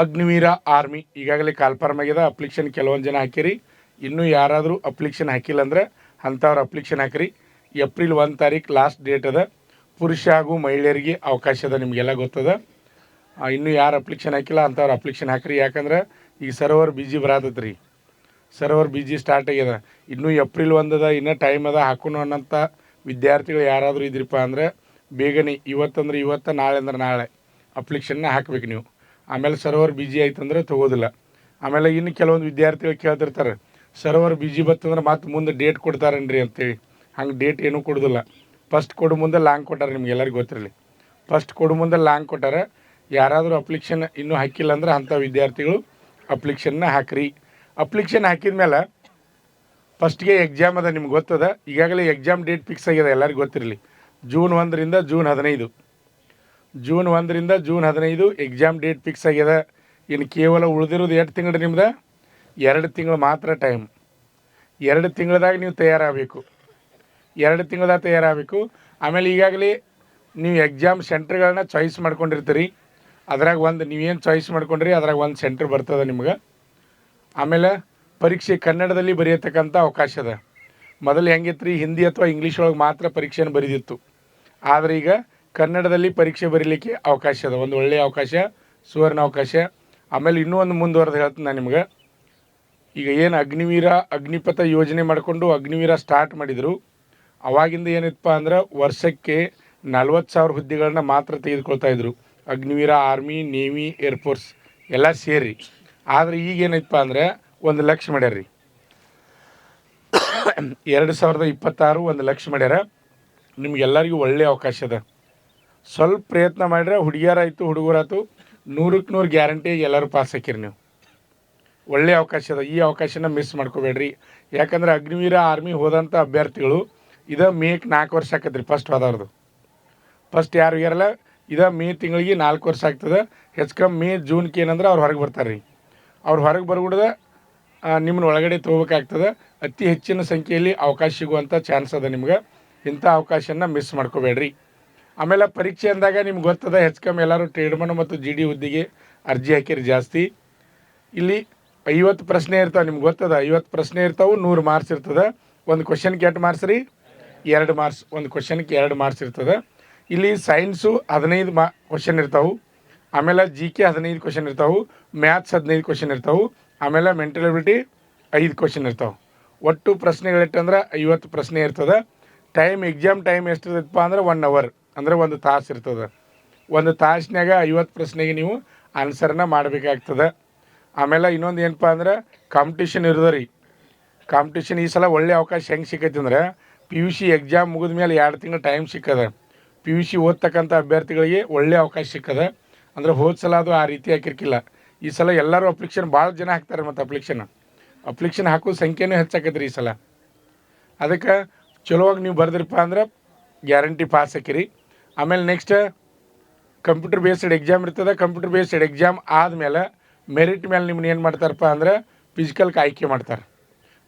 Agniveer army ಈಗಾಗಲೇ ಕಾಲ್ಫಾರ್ಮ್ ಆಗ್ಯದ. Application ಕೆಲವೊಂದು ಜನ ಹಾಕಿರಿ. ಇನ್ನೂ ಯಾರಾದರೂ ಅಪ್ಲಿಕೇಶನ್ ಹಾಕಿಲ್ಲ ಅಂದರೆ ಅಂಥವ್ರು ಅಪ್ಲಿಕೇಶನ್ ಹಾಕಿರಿ. ಏಪ್ರಿಲ್ 1 ತಾರೀಕು ಲಾಸ್ಟ್ ಡೇಟ್ ಅದ. ಪುರುಷ ಹಾಗೂ ಮಹಿಳೆಯರಿಗೆ ಅವಕಾಶ ಅದ, ನಿಮಗೆಲ್ಲ ಗೊತ್ತದ. ಇನ್ನೂ ಯಾರು ಅಪ್ಲಿಕೇಶನ್ ಹಾಕಿಲ್ಲ ಅಂಥವ್ರು ಅಪ್ಲಿಕೇಶನ್ ಹಾಕಿರಿ. ಯಾಕಂದ್ರೆ ಈಗ ಸರ್ವರ್ ಬಿಜಿ ಬರತೈತೆ ರೀ, ಸರ್ವರ್ ಬಿಜಿ ಸ್ಟಾರ್ಟ್ ಆಗ್ಯದ. ಇನ್ನೂ ಏಪ್ರಿಲ್ 1 ಅದ, ಇನ್ನೂ ಟೈಮ್ ಅದ ಹಾಕೋಣ ಅನ್ನೋಂಥ ವಿದ್ಯಾರ್ಥಿಗಳು ಯಾರಾದರೂ ಇದ್ರಿಪ್ಪ ಅಂದರೆ ಬೇಗನೆ ಇವತ್ತಂದ್ರೆ ಇವತ್ತು, ನಾಳೆ ಅಂದ್ರೆ ನಾಳೆ ಅಪ್ಲಿಕೇಶನ್ನ ಹಾಕ್ಬೇಕು ನೀವು. ಆಮೇಲೆ ಸರ್ವರ್ ಬಿಜಿ ಆಯ್ತಂದ್ರೆ ತೊಗೋದಿಲ್ಲ. ಆಮೇಲೆ ಇನ್ನು ಕೆಲವೊಂದು ವಿದ್ಯಾರ್ಥಿಗಳು ಕೇಳ್ತಿರ್ತಾರೆ, ಸರ್ವರ್ ಬಿಜಿ ಬರ್ತಂದ್ರೆ ಮತ್ತೆ ಮುಂದೆ ಡೇಟ್ ಕೊಡ್ತಾರೇನ್ರಿ ಅಂತೇಳಿ. ಹಂಗೆ ಡೇಟ್ ಏನೂ ಕೊಡೋದಿಲ್ಲ. ಫಸ್ಟ್ ಕೊಡು ಮುಂದೆ ಲಾಂಗ್ ಕೊಟ್ಟಾರೆ, ನಿಮ್ಗೆ ಎಲ್ಲರಿಗೂ ಗೊತ್ತಿರಲಿ. ಫಸ್ಟ್ ಕೊಡು ಮುಂದೆ ಲಾಂಗ್ ಕೊಟ್ಟಾರೆ. ಯಾರಾದರೂ ಅಪ್ಲಿಕೇಶನ್ ಇನ್ನೂ ಹಾಕಿಲ್ಲ ಅಂದ್ರೆ ಅಂಥ ವಿದ್ಯಾರ್ಥಿಗಳು ಅಪ್ಲಿಕೇಶನ್ನ ಹಾಕಿರಿ. ಅಪ್ಲಿಕೇಶನ್ ಹಾಕಿದ ಮೇಲೆ ಫಸ್ಟ್ಗೆ ಎಕ್ಸಾಮ್ ಅದ, ನಿಮ್ಗೆ ಗೊತ್ತದ. ಈಗಾಗಲೇ ಎಕ್ಸಾಮ್ ಡೇಟ್ ಫಿಕ್ಸ್ ಆಗಿದೆ, ಎಲ್ಲರಿಗೂ ಗೊತ್ತಿರಲಿ. ಜೂನ್ 1ರಿಂದ ಜೂನ್ 15, ಜೂನ್ 1ರಿಂದ ಜೂನ್ 15 ಎಕ್ಸಾಮ್ ಡೇಟ್ ಫಿಕ್ಸ್ ಆಗ್ಯದ. ಇನ್ನು ಕೇವಲ ಉಳಿದಿರೋದು 2 ತಿಂಗಳು, ನಿಮ್ದು 2 ತಿಂಗಳು ಮಾತ್ರ ಟೈಮ್. 2 ತಿಂಗಳದಾಗ ನೀವು ತಯಾರಾಗಬೇಕು, 2 ತಿಂಗಳದಾಗ ತಯಾರಾಗಬೇಕು. ಆಮೇಲೆ ಈಗಾಗಲೇ ನೀವು ಎಕ್ಸಾಮ್ ಸೆಂಟ್ರ್ಗಳನ್ನ ಚಾಯ್ಸ್ ಮಾಡ್ಕೊಂಡಿರ್ತೀರಿ. ಅದ್ರಾಗ ಒಂದು ನೀವೇನು ಚಾಯ್ಸ್ ಮಾಡ್ಕೊಂಡ್ರಿ ಅದ್ರಾಗ ಒಂದು ಸೆಂಟ್ರ್ ಬರ್ತದೆ ನಿಮ್ಗೆ. ಆಮೇಲೆ ಪರೀಕ್ಷೆ ಕನ್ನಡದಲ್ಲಿ ಬರೆಯತಕ್ಕಂಥ ಅವಕಾಶ ಅದ. ಮೊದಲು ಹೆಂಗಿತ್ತು ರೀ, ಹಿಂದಿ ಅಥವಾ ಇಂಗ್ಲೀಷ್ ಒಳಗೆ ಮಾತ್ರ ಪರೀಕ್ಷೆಯನ್ನು ಬರೆದಿತ್ತು. ಆದರೆ ಈಗ ಕನ್ನಡದಲ್ಲಿ ಪರೀಕ್ಷೆ ಬರೀಲಿಕ್ಕೆ ಅವಕಾಶ ಅದ. ಒಂದು ಒಳ್ಳೆಯ ಅವಕಾಶ, ಸುವರ್ಣ ಅವಕಾಶ. ಆಮೇಲೆ ಇನ್ನೂ ಒಂದು ಮುಂದುವರೆದು ಹೇಳ್ತೀನಿ ನಾನು ನಿಮ್ಗೆ. ಈಗ ಏನು ಅಗ್ನಿವೀರ ಅಗ್ನಿಪಥ ಯೋಜನೆ ಮಾಡಿಕೊಂಡು ಅಗ್ನಿವೀರ ಸ್ಟಾರ್ಟ್ ಮಾಡಿದರು, ಅವಾಗಿಂದ ಏನಿತ್ತಪ್ಪ ಅಂದ್ರೆ ವರ್ಷಕ್ಕೆ 40,000 ಹುದ್ದೆಗಳನ್ನ ಮಾತ್ರ ತೆಗೆದುಕೊಳ್ತಾಯಿದ್ರು. ಅಗ್ನಿವೀರ ಆರ್ಮಿ, ನೇವಿ, ಏರ್ಫೋರ್ಸ್ ಎಲ್ಲ ಸೇರಿ. ಆದರೆ ಈಗೇನೈತಪ್ಪ ಅಂದರೆ 1 ಲಕ್ಷ ಮಾಡ್ಯಾರ ರೀ. 2026 1 ಲಕ್ಷ ಮಾಡ್ಯಾರ. ನಿಮ್ಗೆಲ್ಲರಿಗೂ ಒಳ್ಳೆಯ ಅವಕಾಶ ಅದ. ಸ್ವಲ್ಪ ಪ್ರಯತ್ನ ಮಾಡಿದ್ರೆ ಹುಡುಗಿಯರಾಯಿತು ಹುಡುಗರಾಯ್ತು 100ಕ್ಕೆ 100 ಗ್ಯಾರಂಟಿ ಎಲ್ಲರೂ ಪಾಸ್ ಹಾಕಿರಿ ನೀವು. ಒಳ್ಳೆಯ ಅವಕಾಶ ಅದ, ಈ ಅವಕಾಶನ ಮಿಸ್ ಮಾಡ್ಕೋಬೇಡ್ರಿ. ಯಾಕಂದ್ರೆ ಅಗ್ನಿವೀರ ಆರ್ಮಿ ಹೋದಂಥ ಅಭ್ಯರ್ಥಿಗಳು ಇದು ಮೇಕ್ಕೆ 4 ವರ್ಷ ಆಕತ್ರಿ. ಫಸ್ಟ್ ಹೋದವ್ರದ್ದು ಫಸ್ಟ್ ಯಾರು ಇರಲ್ಲ, ಇದು ಮೇ ತಿಂಗಳಿಗೆ 4 ವರ್ಷ ಆಗ್ತದೆ. ಹೆಚ್ಚು ಕಮ್ಮಿ ಮೇ ಜೂನ್ಗೆ ಏನಂದ್ರೆ ಅವ್ರು ಹೊರಗೆ ಬರ್ತಾರೆ ರೀ. ಅವ್ರು ಹೊರಗೆ ಬರ್ಬಿಡ್ದ ನಿಮ್ಮನ್ನ ಒಳಗಡೆ ತೊಗೋಬೇಕಾಗ್ತದೆ. ಅತಿ ಹೆಚ್ಚಿನ ಸಂಖ್ಯೆಯಲ್ಲಿ ಅವಕಾಶ ಸಿಗುವಂಥ ಚಾನ್ಸ್ ಅದ ನಿಮ್ಗೆ. ಇಂಥ ಅವಕಾಶನ ಮಿಸ್ ಮಾಡ್ಕೋಬೇಡ್ರಿ. ಆಮೇಲೆ ಪರೀಕ್ಷೆ ಅಂದಾಗ ನಿಮ್ಗೆ ಗೊತ್ತದ, ಹೆಚ್ಚು ಕಮ್ಮಿ ಎಲ್ಲರೂ ಟ್ರೇಡ್ಮನ್ ಮತ್ತು GD ಹುದ್ದೆಗೆ ಅರ್ಜಿ ಹಾಕಿರಿ ಜಾಸ್ತಿ. ಇಲ್ಲಿ 50 ಪ್ರಶ್ನೆ ಇರ್ತಾವೆ, ನಿಮ್ಗೆ ಗೊತ್ತದ. 50 ಪ್ರಶ್ನೆ ಇರ್ತಾವೆ, 100 ಮಾರ್ಕ್ಸ್ ಇರ್ತದೆ. ಒಂದು ಕ್ವಶನ್ಗೆ 8 ಮಾರ್ಕ್ಸ್ ರೀ, 2 ಮಾರ್ಕ್ಸ್. ಒಂದು ಕ್ವಶನ್ಗೆ 2 ಮಾರ್ಕ್ಸ್ ಇರ್ತದೆ. ಇಲ್ಲಿ ಸೈನ್ಸು 15 ಕ್ವಶನ್ ಇರ್ತಾವೆ. ಆಮೇಲೆ GK 15 ಕ್ವಶನ್ ಇರ್ತಾವೆ. ಮ್ಯಾಥ್ಸ್ 15 ಕ್ವಶನ್ ಇರ್ತಾವೆ. ಆಮೇಲೆ ಮೆಂಟಲ್ ಎಬಿಲಿಟಿ 5 ಕ್ವಶನ್ ಇರ್ತಾವೆ. ಒಟ್ಟು ಪ್ರಶ್ನೆಗಳಿಟ್ಟಂದ್ರೆ 50 ಪ್ರಶ್ನೆ ಇರ್ತದೆ. ಟೈಮ್ ಎಕ್ಸಾಮ್ ಟೈಮ್ ಎಷ್ಟು ಇರ್ತದಪ್ಪ ಅಂದ್ರೆ 1 ಅವರ್, ಅಂದರೆ 1 ತಾಸು ಇರ್ತದೆ. 1 ತಾಸಿನಾಗ 50 ಪ್ರಶ್ನೆಗೆ ನೀವು ಆನ್ಸರ್ನ ಮಾಡಬೇಕಾಗ್ತದೆ. ಆಮೇಲೆ ಇನ್ನೊಂದು ಏನಪ್ಪ ಅಂದ್ರೆ ಕಾಂಪಿಟೇಷನ್ ಇರೋದು ರೀ. ಕಾಂಪಿಟೇಷನ್ ಈ ಸಲ ಒಳ್ಳೆ ಅವಕಾಶ ಹೆಂಗೆ ಸಿಕ್ಕೈತಿ ಅಂದ್ರೆ PUC ಎಕ್ಸಾಮ್ ಮುಗಿದ ಮೇಲೆ 2 ತಿಂಗಳು ಟೈಮ್ ಸಿಕ್ಕದ. PUC ಓದ್ತಕ್ಕಂಥ ಅಭ್ಯರ್ಥಿಗಳಿಗೆ ಒಳ್ಳೆ ಅವಕಾಶ ಸಿಕ್ಕದ. ಅಂದರೆ ಹೋದ ಸಲ ಅದು ಆ ರೀತಿ ಹಾಕಿರ್ಕಿಲ್ಲ. ಈ ಸಲ ಎಲ್ಲರೂ ಅಪ್ಲಿಕೇಶನ್ ಭಾಳ ಜನ ಹಾಕ್ತಾರೆ. ಮತ್ತು ಅಪ್ಲಿಕೇಶನ್ ಹಾಕೋ ಸಂಖ್ಯೆನೂ ಹೆಚ್ಚಾಕೈತೆ ರೀ ಈ ಸಲ. ಅದಕ್ಕೆ ಚಲೋವಾಗಿ ನೀವು ಬರೆದ್ರಪ್ಪ ಅಂದ್ರೆ ಗ್ಯಾರಂಟಿ ಪಾಸ್ ಹಾಕಿರಿ. ಆಮೇಲೆ ನೆಕ್ಸ್ಟ್ ಕಂಪ್ಯೂಟರ್ ಬೇಸ್ಡ್ ಎಕ್ಸಾಮ್ ಇರ್ತದೆ. ಕಂಪ್ಯೂಟರ್ ಬೇಸ್ಡ್ ಎಕ್ಸಾಮ್ ಆದಮೇಲೆ ಮೆರಿಟ್ ಮೇಲೆ ನಿಮ್ಮನ್ನ ಏನು ಮಾಡ್ತಾರಪ್ಪ ಅಂದ್ರೆ ಫಿಸಿಕಲ್ಗೆ ಆಯ್ಕೆ ಮಾಡ್ತಾರೆ.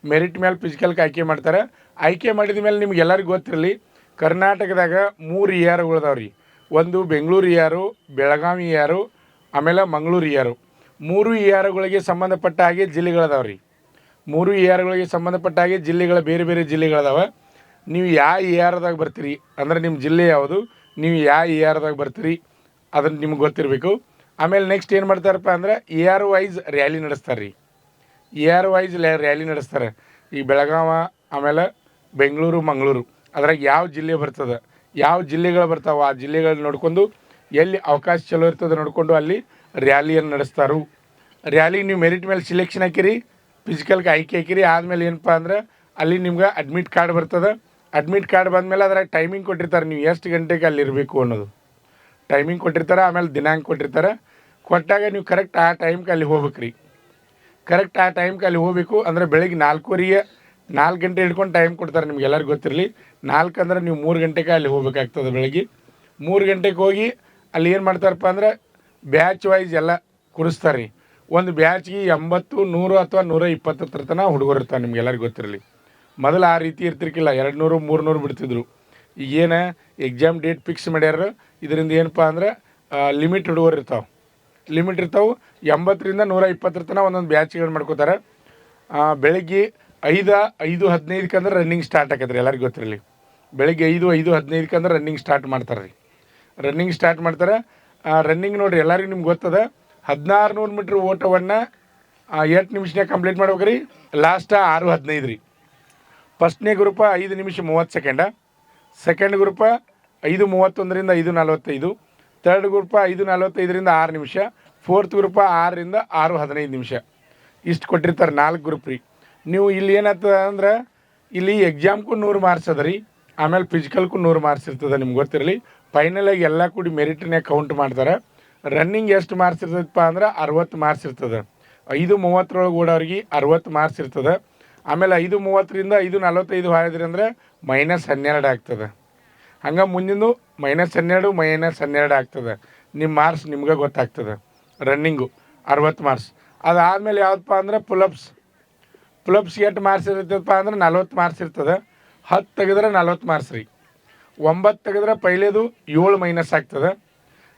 ಮೆರಿಟ್ ಮೇಲೆ ಫಿಸಿಕಲ್ಗೆ ಆಯ್ಕೆ ಮಾಡ್ತಾರೆ. ಆಯ್ಕೆ ಮಾಡಿದ ಮೇಲೆ ನಿಮ್ಗೆ ಎಲ್ಲರಿಗೂ ಗೊತ್ತಿರಲಿ, ಕರ್ನಾಟಕದಾಗ 3 ERಗಳದಾವ್ರಿ. ಒಂದು ಬೆಂಗಳೂರು ER, ಬೆಳಗಾವಿ ER, ಆಮೇಲೆ ಮಂಗಳೂರು ER. 3 ERಗಳಿಗೆ ಸಂಬಂಧಪಟ್ಟ ಹಾಗೆ ಜಿಲ್ಲೆಗಳದಾವ್ರಿ. 3 ERಗಳಿಗೆ ಸಂಬಂಧಪಟ್ಟ ಹಾಗೆ ಜಿಲ್ಲೆಗಳ ಬೇರೆ ಬೇರೆ ಜಿಲ್ಲೆಗಳದಾವೆ. ನೀವು ಯಾವ ERದಾಗ ಬರ್ತೀರಿ ಅಂದ್ರೆ ನಿಮ್ಮ ಜಿಲ್ಲೆ ಯಾವುದು, ನೀವು ಯಾವ ERದಾಗ ಬರ್ತೀರಿ ಅದನ್ನು ನಿಮ್ಗೆ ಗೊತ್ತಿರಬೇಕು. ಆಮೇಲೆ ನೆಕ್ಸ್ಟ್ ಏನು ಮಾಡ್ತಾರಪ್ಪ ಅಂದ್ರೆ ER ವೈಸ್ ರ್ಯಾಲಿ ನಡೆಸ್ತಾರೆ ರೀ. ER ವೈಸ್ ರ್ಯಾಲಿ ನಡೆಸ್ತಾರೆ. ಈ ಬೆಳಗಾವ, ಆಮೇಲೆ ಬೆಂಗಳೂರು, ಮಂಗಳೂರು, ಅದ್ರಾಗ ಯಾವ ಜಿಲ್ಲೆ ಬರ್ತದೆ, ಯಾವ ಜಿಲ್ಲೆಗಳು ಬರ್ತಾವೆ, ಆ ಜಿಲ್ಲೆಗಳನ್ನ ನೋಡ್ಕೊಂಡು ಎಲ್ಲಿ ಅವಕಾಶ ಚಲೋ ಇರ್ತದೆ ನೋಡಿಕೊಂಡು ಅಲ್ಲಿ ರ್ಯಾಲಿಯನ್ನು ನಡೆಸ್ತಾರೆ. ರ್ಯಾಲಿ ನೀವು ಮೆರಿಟ್ ಮೇಲೆ ಸಿಲೆಕ್ಷನ್ ಹಾಕಿರಿ, ಫಿಸಿಕಲ್ಗೆ ಆಯ್ಕೆ ಹಾಕಿರಿ. ಆದಮೇಲೆ ಏನಪ್ಪ ಅಂದ್ರೆ ಅಲ್ಲಿ ನಿಮ್ಗೆ ಅಡ್ಮಿಟ್ ಕಾರ್ಡ್ ಬರ್ತದೆ. ಅಡ್ಮಿಟ್ ಕಾರ್ಡ್ ಬಂದಮೇಲೆ ಅದ್ರಾಗ ಟೈಮಿಂಗ್ ಕೊಟ್ಟಿರ್ತಾರೆ, ನೀವು ಎಷ್ಟು ಗಂಟೆಗೆ ಅಲ್ಲಿ ಇರಬೇಕು ಅನ್ನೋದು ಟೈಮಿಂಗ್ ಕೊಟ್ಟಿರ್ತಾರೆ. ಆಮೇಲೆ ದಿನಾಂಕ ಕೊಟ್ಟಿರ್ತಾರೆ. ಕೊಟ್ಟಾಗ ನೀವು ಕರೆಕ್ಟ್ ಆ ಟೈಮ್ಗೆ ಅಲ್ಲಿ ಹೋಗ್ಬೇಕು ರೀ. ಕರೆಕ್ಟ್ ಆ ಟೈಮ್ಗೆ ಅಲ್ಲಿ ಹೋಗಬೇಕು. ಅಂದರೆ ಬೆಳಗ್ಗೆ 4:15 4 ಗಂಟೆ ಹಿಡ್ಕೊಂಡು ಟೈಮ್ ಕೊಡ್ತಾರೆ. ನಿಮ್ಗೆ ಎಲ್ಲರಿಗೂ ಗೊತ್ತಿರಲಿ. 4 ಅಂದ್ರೆ ನೀವು 3 ಗಂಟೆಗೆ ಅಲ್ಲಿ ಹೋಗ್ಬೇಕಾಗ್ತದೆ. ಬೆಳಗ್ಗೆ 3 ಗಂಟೆಗೆ ಹೋಗಿ ಅಲ್ಲಿ ಏನು ಮಾಡ್ತಾರಪ್ಪ ಅಂದ್ರೆ ಬ್ಯಾಚ್ ವೈಸ್ ಎಲ್ಲ ಕುಡಿಸ್ತಾರೆ ರೀ. ಒಂದು ಬ್ಯಾಚ್ಗೆ 80, 100 ಅಥವಾ 120 ತನಕ ಹುಡುಗರು ಇರ್ತಾರೆ. ನಿಮ್ಗೆ ಎಲ್ಲರಿಗೂ ಗೊತ್ತಿರಲಿ. ಮೊದಲು ಆ ರೀತಿ ಇರ್ತಿರ್ಕಿಲ್ಲ, 200, 300 ಬಿಡ್ತಿದ್ರು. ಈಗೇನು ಎಕ್ಸಾಮ್ ಡೇಟ್ ಫಿಕ್ಸ್ ಮಾಡ್ಯಾರ. ಇದರಿಂದ ಏನಪ್ಪ ಅಂದ್ರೆ ಲಿಮಿಟ್ ಹುಡುಗರು ಇರ್ತಾವೆ. ಲಿಮಿಟ್ ಇರ್ತಾವೆ. 80ರಿಂದ 120 ತನಕ ಒಂದೊಂದು ಬ್ಯಾಚ್ಗಳು ಮಾಡ್ಕೋತಾರೆ. ಬೆಳಗ್ಗೆ 5:15 ಅಂದ್ರೆ ರನ್ನಿಂಗ್ ಸ್ಟಾರ್ಟ್ ಆಕೈತೆ ರೀ. ಎಲ್ಲರಿಗೂ ಗೊತ್ತಿರಲಿ, ಬೆಳಗ್ಗೆ 5:15 ಅಂದ್ರೆ ರನ್ನಿಂಗ್ ಸ್ಟಾರ್ಟ್ ಮಾಡ್ತಾರೆ ರೀ. ರನ್ನಿಂಗ್ ಸ್ಟಾರ್ಟ್ ಮಾಡ್ತಾರೆ. ರನ್ನಿಂಗ್ ನೋಡಿರಿ, ಎಲ್ಲರಿಗೂ ನಿಮ್ಗೆ ಗೊತ್ತದ 1600 ಮೀಟ್ರ್ ಓಟವನ್ನು 8 ನಿಮಿಷನಾಗ ಕಂಪ್ಲೀಟ್ ಮಾಡ್ಬೇಕು ರೀ. ಲಾಸ್ಟ್ 6:15 ರೀ. ಫಸ್ಟ್ನೇ ಗ್ರೂಪ 5 ನಿಮಿಷ 30 ಸೆಕೆಂಡ, ಸೆಕೆಂಡ್ ಗ್ರೂಪ 5:31ರಿಂದ 5:45, ಥರ್ಡ್ ಗ್ರೂಪ 5:45ರಿಂದ 6 ನಿಮಿಷ, ಫೋರ್ತ್ ಗ್ರೂಪ 6ರಿಂದ 6:15 ನಿಮಿಷ. ಇಷ್ಟು ಕೊಟ್ಟಿರ್ತಾರೆ 4 ಗ್ರೂಪ್ ರೀ. ನೀವು ಇಲ್ಲಿ ಏನಾಗ್ತದ ಅಂದ್ರೆ ಇಲ್ಲಿ ಎಕ್ಸಾಮ್ಗೂ 100 ಮಾರ್ಕ್ಸ್ ಅದ ರೀ, ಆಮೇಲೆ ಫಿಸಿಕಲ್ಗೂ 100 ಮಾರ್ಕ್ಸ್ ಇರ್ತದೆ. ನಿಮ್ಗೆ ಗೊತ್ತಿರಲಿ, ಫೈನಲಾಗಿ ಎಲ್ಲ ಕೂಡಿ ಮೆರಿಟ್ನೇ ಕೌಂಟ್ ಮಾಡ್ತಾರೆ. ರನ್ನಿಂಗ್ ಎಷ್ಟು ಮಾರ್ಕ್ಸ್ ಇರ್ತದಪ್ಪ ಅಂದ್ರೆ 60 ಮಾರ್ಕ್ಸ್ ಇರ್ತದೆ. 5:30 ಓಡೋರಿಗೆ 60 ಮಾರ್ಕ್ಸ್ ಇರ್ತದೆ. ಆಮೇಲೆ 5:30ರಿಂದ 5:45 ಹಾಡಿದ್ರಿ ಅಂದರೆ -12 ಆಗ್ತದೆ. ಹಂಗೆ ಮುಂದಿಂದು -12 -12 ಆಗ್ತದೆ. ನಿಮ್ಮ ಮಾರ್ಕ್ಸ್ ನಿಮ್ಗೆ ಗೊತ್ತಾಗ್ತದೆ. Running 60 marks. ಅದಾದಮೇಲೆ ಯಾವುದಪ್ಪ ಅಂದ್ರೆ ಪುಲಪ್ಸ್ ಎಷ್ಟು ಮಾರ್ಕ್ಸ್ ಇರ್ತದಪ್ಪ ಅಂದ್ರೆ 40 ಮಾರ್ಕ್ಸ್ ಇರ್ತದೆ. 10 ತೆಗೆದ್ರೆ 40 ಮಾರ್ಕ್ಸ್ ರೀ. 9 ತೆಗೆದ್ರೆ ಪೈಲೇದು 7 ಮೈನಸ್ ಆಗ್ತದೆ.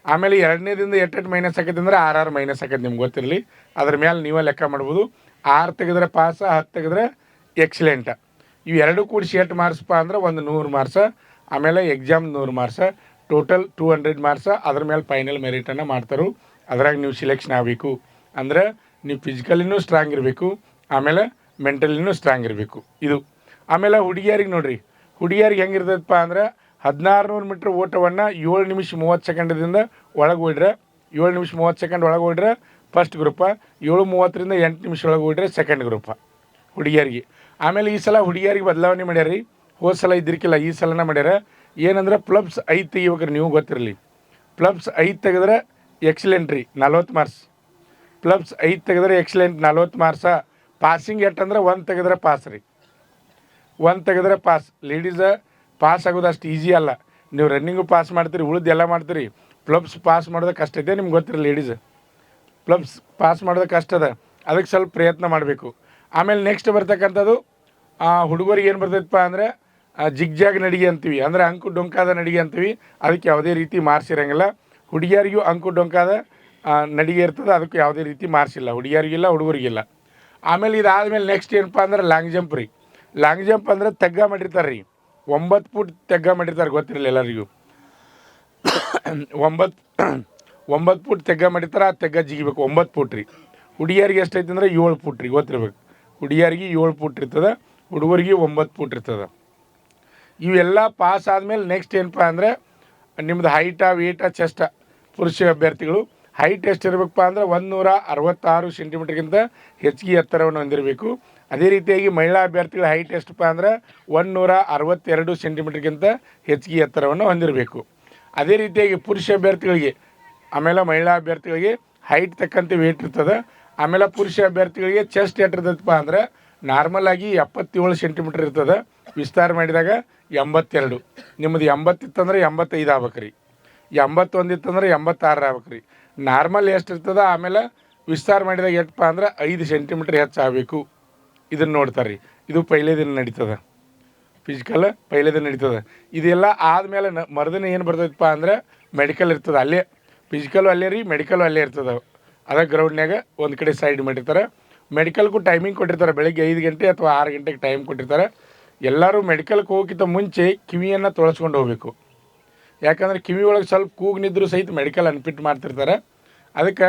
ಆಮೇಲೆ ಎರಡನೇದಿಂದ ಎಷ್ಟು ಮೈನಸ್ ಆಕೈತೆ ಅಂದ್ರೆ 6 ಮೈನಸ್ ಆಕೈತೆ. ನಿಮ್ಗೆ ಗೊತ್ತಿರಲಿ, ಅದ್ರ ಮೇಲೆ ನೀವೇ ಲೆಕ್ಕ ಮಾಡ್ಬೋದು. 6 ತೆಗೆದ್ರೆ ಪಾಸ, 10 ತೆಗೆದ್ರೆ ಎಕ್ಸಲೆಂಟ. ಇವು ಎರಡು ಕೂಡಿಸಿ ಎಷ್ಟು ಮಾರ್ಕ್ಸ್ಪ ಅಂದ್ರೆ ಒಂದು 100 ಮಾರ್ಕ್ಸ. ಆಮೇಲೆ ಎಕ್ಸಾಮ್ 100 ಮಾರ್ಕ್ಸ, ಟೋಟಲ್ 200 ಮಾರ್ಕ್ಸ. ಅದ್ರ ಮೇಲೆ ಫೈನಲ್ ಮೆರಿಟನ್ನು ಮಾಡ್ತಾರೆ. ಅದ್ರಾಗ ನೀವು ಸಿಲೆಕ್ಷನ್ ಆಗಬೇಕು ಅಂದ್ರೆ ನೀವು ಫಿಸಿಕಲಿನೂ ಸ್ಟ್ರಾಂಗ್ ಇರಬೇಕು, ಆಮೇಲೆ ಮೆಂಟಲಿನೂ ಸ್ಟ್ರಾಂಗ್ ಇರಬೇಕು. ಇದು ಆಮೇಲೆ ಹುಡುಗಿಯರಿಗೆ ನೋಡಿರಿ, ಹುಡುಗಿಯರಿಗೆ ಹೆಂಗಿರ್ತದಪ್ಪ ಅಂದ್ರೆ 1600 ಮೀಟ್ರ್ ಓಟವನ್ನು 7 ನಿಮಿಷ 30 ಸೆಕೆಂಡದಿಂದ ಒಳಗೆ ಓಡ್ರೆ, 7 ನಿಮಿಷ 30 ಸೆಕೆಂಡ್ ಒಳಗೆ ಓಡ್ರೆ ಫಸ್ಟ್ ಗ್ರೂಪ, 7:30ರಿಂದ 8 ನಿಮಿಷ ಒಳಗೆ ಓಡ್ರೆ ಸೆಕೆಂಡ್ ಗ್ರೂಪ ಹುಡುಗಿಯರಿಗೆ. ಆಮೇಲೆ ಈ ಸಲ ಹುಡುಗಿಯರಿಗೆ ಬದಲಾವಣೆ ಮಾಡ್ಯಾರ. ಹೋದ ಸಲ ಇದ್ರಿಕಿಲ್ಲ, ಈ ಸಲನ ಮಾಡ್ಯಾರ. ಏನಂದ್ರೆ ಪ್ಲಬ್ಸ್ 5 ತೆಗಿಬೇಕ್ರಿ. ನೀವು ಗೊತ್ತಿರಲಿ, ಪ್ಲಬ್ಸ್ 5 ತೆಗೆದ್ರೆ ಎಕ್ಸಲೆಂಟ್ ರೀ, 40 ಮಾರ್ಕ್ಸ್. ಪ್ಲಬ್ಸ್ 5 ತೆಗೆದ್ರೆ ಎಕ್ಸಲೆಂಟ್ 40 ಮಾರ್ಕ್ಸ. ಪಾಸಿಂಗ್ ಎಷ್ಟು ಅಂದ್ರೆ 1 ತೆಗೆದ್ರೆ ಪಾಸ್ ರೀ. 1 ತೆಗೆದ್ರೆ ಪಾಸ್. ಲೇಡೀಸ್ ಪಾಸ್ ಆಗೋದು ಅಷ್ಟು ಈಸಿ ಅಲ್ಲ. ನೀವು ರನ್ನಿಂಗು ಪಾಸ್ ಮಾಡ್ತೀರಿ, ಉಳಿದೆಲ್ಲ ಮಾಡ್ತೀರಿ. ಪ್ಲಬ್ಸ್ ಪಾಸ್ ಮಾಡೋದು ಕಷ್ಟ ಇದೆ, ನಿಮ್ಗೆ ಗೊತ್ತಿರಲಿ. ಲೇಡೀಸ್ ಪ್ಲಬ್ಸ್ ಪಾಸ್ ಮಾಡೋದು ಕಷ್ಟ ಅದ, ಅದಕ್ಕೆ ಸ್ವಲ್ಪ ಪ್ರಯತ್ನ ಮಾಡಬೇಕು. ಆಮೇಲೆ ನೆಕ್ಸ್ಟ್ ಬರ್ತಕ್ಕಂಥದ್ದು ಹುಡುಗರಿಗೆ ಏನು ಬರ್ತೈತಪ್ಪ ಅಂದರೆ ಜಿಗ್ಜಾಗ್ ನಡಿಗೆ ಅಂತೀವಿ, ಅಂದರೆ ಅಂಕು ಡೊಂಕಾದ ನಡಿಗೆ ಅಂತೀವಿ. ಅದಕ್ಕೆ ಯಾವುದೇ ರೀತಿ ಮಾರ್ಕ್ಸ್ ಇರೋಂಗಿಲ್ಲ. ಹುಡುಗಿಯರಿಗೂ ಅಂಕು ಡೊಂಕಾದ ನಡಿಗೆ ಇರ್ತದೆ, ಅದಕ್ಕೆ ಯಾವುದೇ ರೀತಿ ಮಾರ್ಕ್ಸ್ ಇಲ್ಲ, ಹುಡುಗಿಯರಿಗಿಲ್ಲ ಹುಡುಗರಿಗಿಲ್ಲ. ಆಮೇಲೆ ಇದಾದಮೇಲೆ ನೆಕ್ಸ್ಟ್ ಏನಪ್ಪ ಅಂದ್ರೆ ಲಾಂಗ್ ಜಂಪ್ ರೀ. ಲಾಂಗ್ ಜಂಪ್ ಅಂದರೆ ತೆಗ್ಗ ಮಾಡಿರ್ತಾರೆ ರೀ. 9 ಫುಟ್ ತೆಗ್ಗ ಮಾಡಿರ್ತಾರೆ, ಗೊತ್ತಿರಲಿಲ್ಲ ಎಲ್ಲರಿಗೂ. 9 ಫುಟ್ ತೆಗ್ಗ ಮಾಡಿರ್ತಾರೆ. ಆ ತೆಗ್ಗ ಜಿಗಿಬೇಕು 9 ಫುಟ್ ರೀ. ಹುಡುಗಿಯರಿಗೆ ಎಷ್ಟೈತೆ ಅಂದ್ರೆ 7 ಫುಟ್ ರೀ, ಗೊತ್ತಿರ್ಬೇಕು. ಹುಡುಗಿಯರಿಗೆ 7 ಫುಟ್ ಇರ್ತದೆ, ಹುಡುಗರಿಗೆ 9 ಫುಟ್ ಇರ್ತದೆ. ಇವೆಲ್ಲ ಪಾಸ್ ಆದಮೇಲೆ ನೆಕ್ಸ್ಟ್ ಏನಪ್ಪ ಅಂದರೆ ನಿಮ್ಮದು ಹೈಟ, ವೇಟ, ಚೆಸ್ಟ. ಪುರುಷ ಅಭ್ಯರ್ಥಿಗಳು ಹೈಟ್ ಎಷ್ಟು ಇರಬೇಕಪ್ಪ ಅಂದ್ರೆ 166 ಸೆಂಟಿಮೀಟ್ರ್ಗಿಂತ ಹೆಚ್ಚಿಗೆ ಎತ್ತರವನ್ನು ಹೊಂದಿರಬೇಕು. ಅದೇ ರೀತಿಯಾಗಿ ಮಹಿಳಾ ಅಭ್ಯರ್ಥಿಗಳ ಹೈಟ್ ಎಷ್ಟಪ್ಪ ಅಂದ್ರೆ 162 ಸೆಂಟಿಮೀಟ್ರ್ಗಿಂತ ಹೆಚ್ಚಿಗೆ ಎತ್ತರವನ್ನು ಹೊಂದಿರಬೇಕು. ಅದೇ ರೀತಿಯಾಗಿ ಪುರುಷ ಅಭ್ಯರ್ಥಿಗಳಿಗೆ ಆಮೇಲೆ ಮಹಿಳಾ ಅಭ್ಯರ್ಥಿಗಳಿಗೆ ಹೈಟ್ ತಕ್ಕಂತೆ ವೇಟ್ ಇರ್ತದೆ. ಆಮೇಲೆ ಪುರುಷ ಅಭ್ಯರ್ಥಿಗಳಿಗೆ ಚೆಸ್ಟ್ ಎಷ್ಟು ಇರ್ತದಪ್ಪ ಅಂದ್ರೆ ನಾರ್ಮಲ್ ಆಗಿ 77 ಸೆಂಟಿಮೀಟ್ರ್ ಇರ್ತದೆ, ವಿಸ್ತಾರ ಮಾಡಿದಾಗ 82. ನಿಮ್ಮದು 80 ಇತ್ತಂದ್ರೆ 85 ಆಗ್ಬೇಕು ರೀ, 81 ಇತ್ತಂದ್ರೆ 86 ಆಗ್ಬೇಕು ರೀ. ನಾರ್ಮಲ್ ಎಷ್ಟು ಇರ್ತದೆ, ಆಮೇಲೆ ವಿಸ್ತಾರ ಮಾಡಿದಾಗ ಎಷ್ಟಪ್ಪ ಅಂದ್ರೆ 5 ಸೆಂಟಿಮೀಟ್ರ್ ಹೆಚ್ಚಾಗಬೇಕು. ಇದನ್ನು ನೋಡ್ತಾರೆ ರೀ. ಇದು ಪೈಲೆ ದಿನ ನಡೀತದೆ, ಫಿಸಿಕಲ್ ಪೈಲೆ ದಿನ ನಡೀತದೆ. ಇದೆಲ್ಲ ಆದಮೇಲೆ ಮರುದಿನ ಏನು ಬರ್ತೈತಪ್ಪ ಅಂದ್ರೆ ಮೆಡಿಕಲ್ ಇರ್ತದೆ. ಅಲ್ಲೇ ಫಿಸಿಕಲು ಅಲ್ಲೇ ರೀ, ಮೆಡಿಕಲು ಅಲ್ಲೇ ಇರ್ತದೆ. ಅದ ಗ್ರೌಂಡ್ನಾಗ ಒಂದು ಕಡೆ ಸೈಡ್ ಮಾಡಿರ್ತಾರೆ. ಮೆಡಿಕಲ್ಗೂ ಟೈಮಿಂಗ್ ಕೊಟ್ಟಿರ್ತಾರೆ, ಬೆಳಗ್ಗೆ 5 ಗಂಟೆ ಅಥವಾ 6 ಗಂಟೆಗೆ ಟೈಮ್ ಕೊಟ್ಟಿರ್ತಾರೆ. ಎಲ್ಲರೂ ಮೆಡಿಕಲ್ಗೆ ಹೋಗೋಕ್ಕಿಂತ ಮುಂಚೆ ಕಿವಿಯನ್ನು ತೊಳಸ್ಕೊಂಡು ಹೋಗಬೇಕು. ಯಾಕಂದರೆ ಕಿವಿ ಒಳಗೆ ಸ್ವಲ್ಪ ಕೂಗ್ನಿದ್ರು ಸಹಿತ ಮೆಡಿಕಲ್ ಅನ್ಫಿಟ್ ಮಾಡ್ತಿರ್ತಾರೆ. ಅದಕ್ಕೆ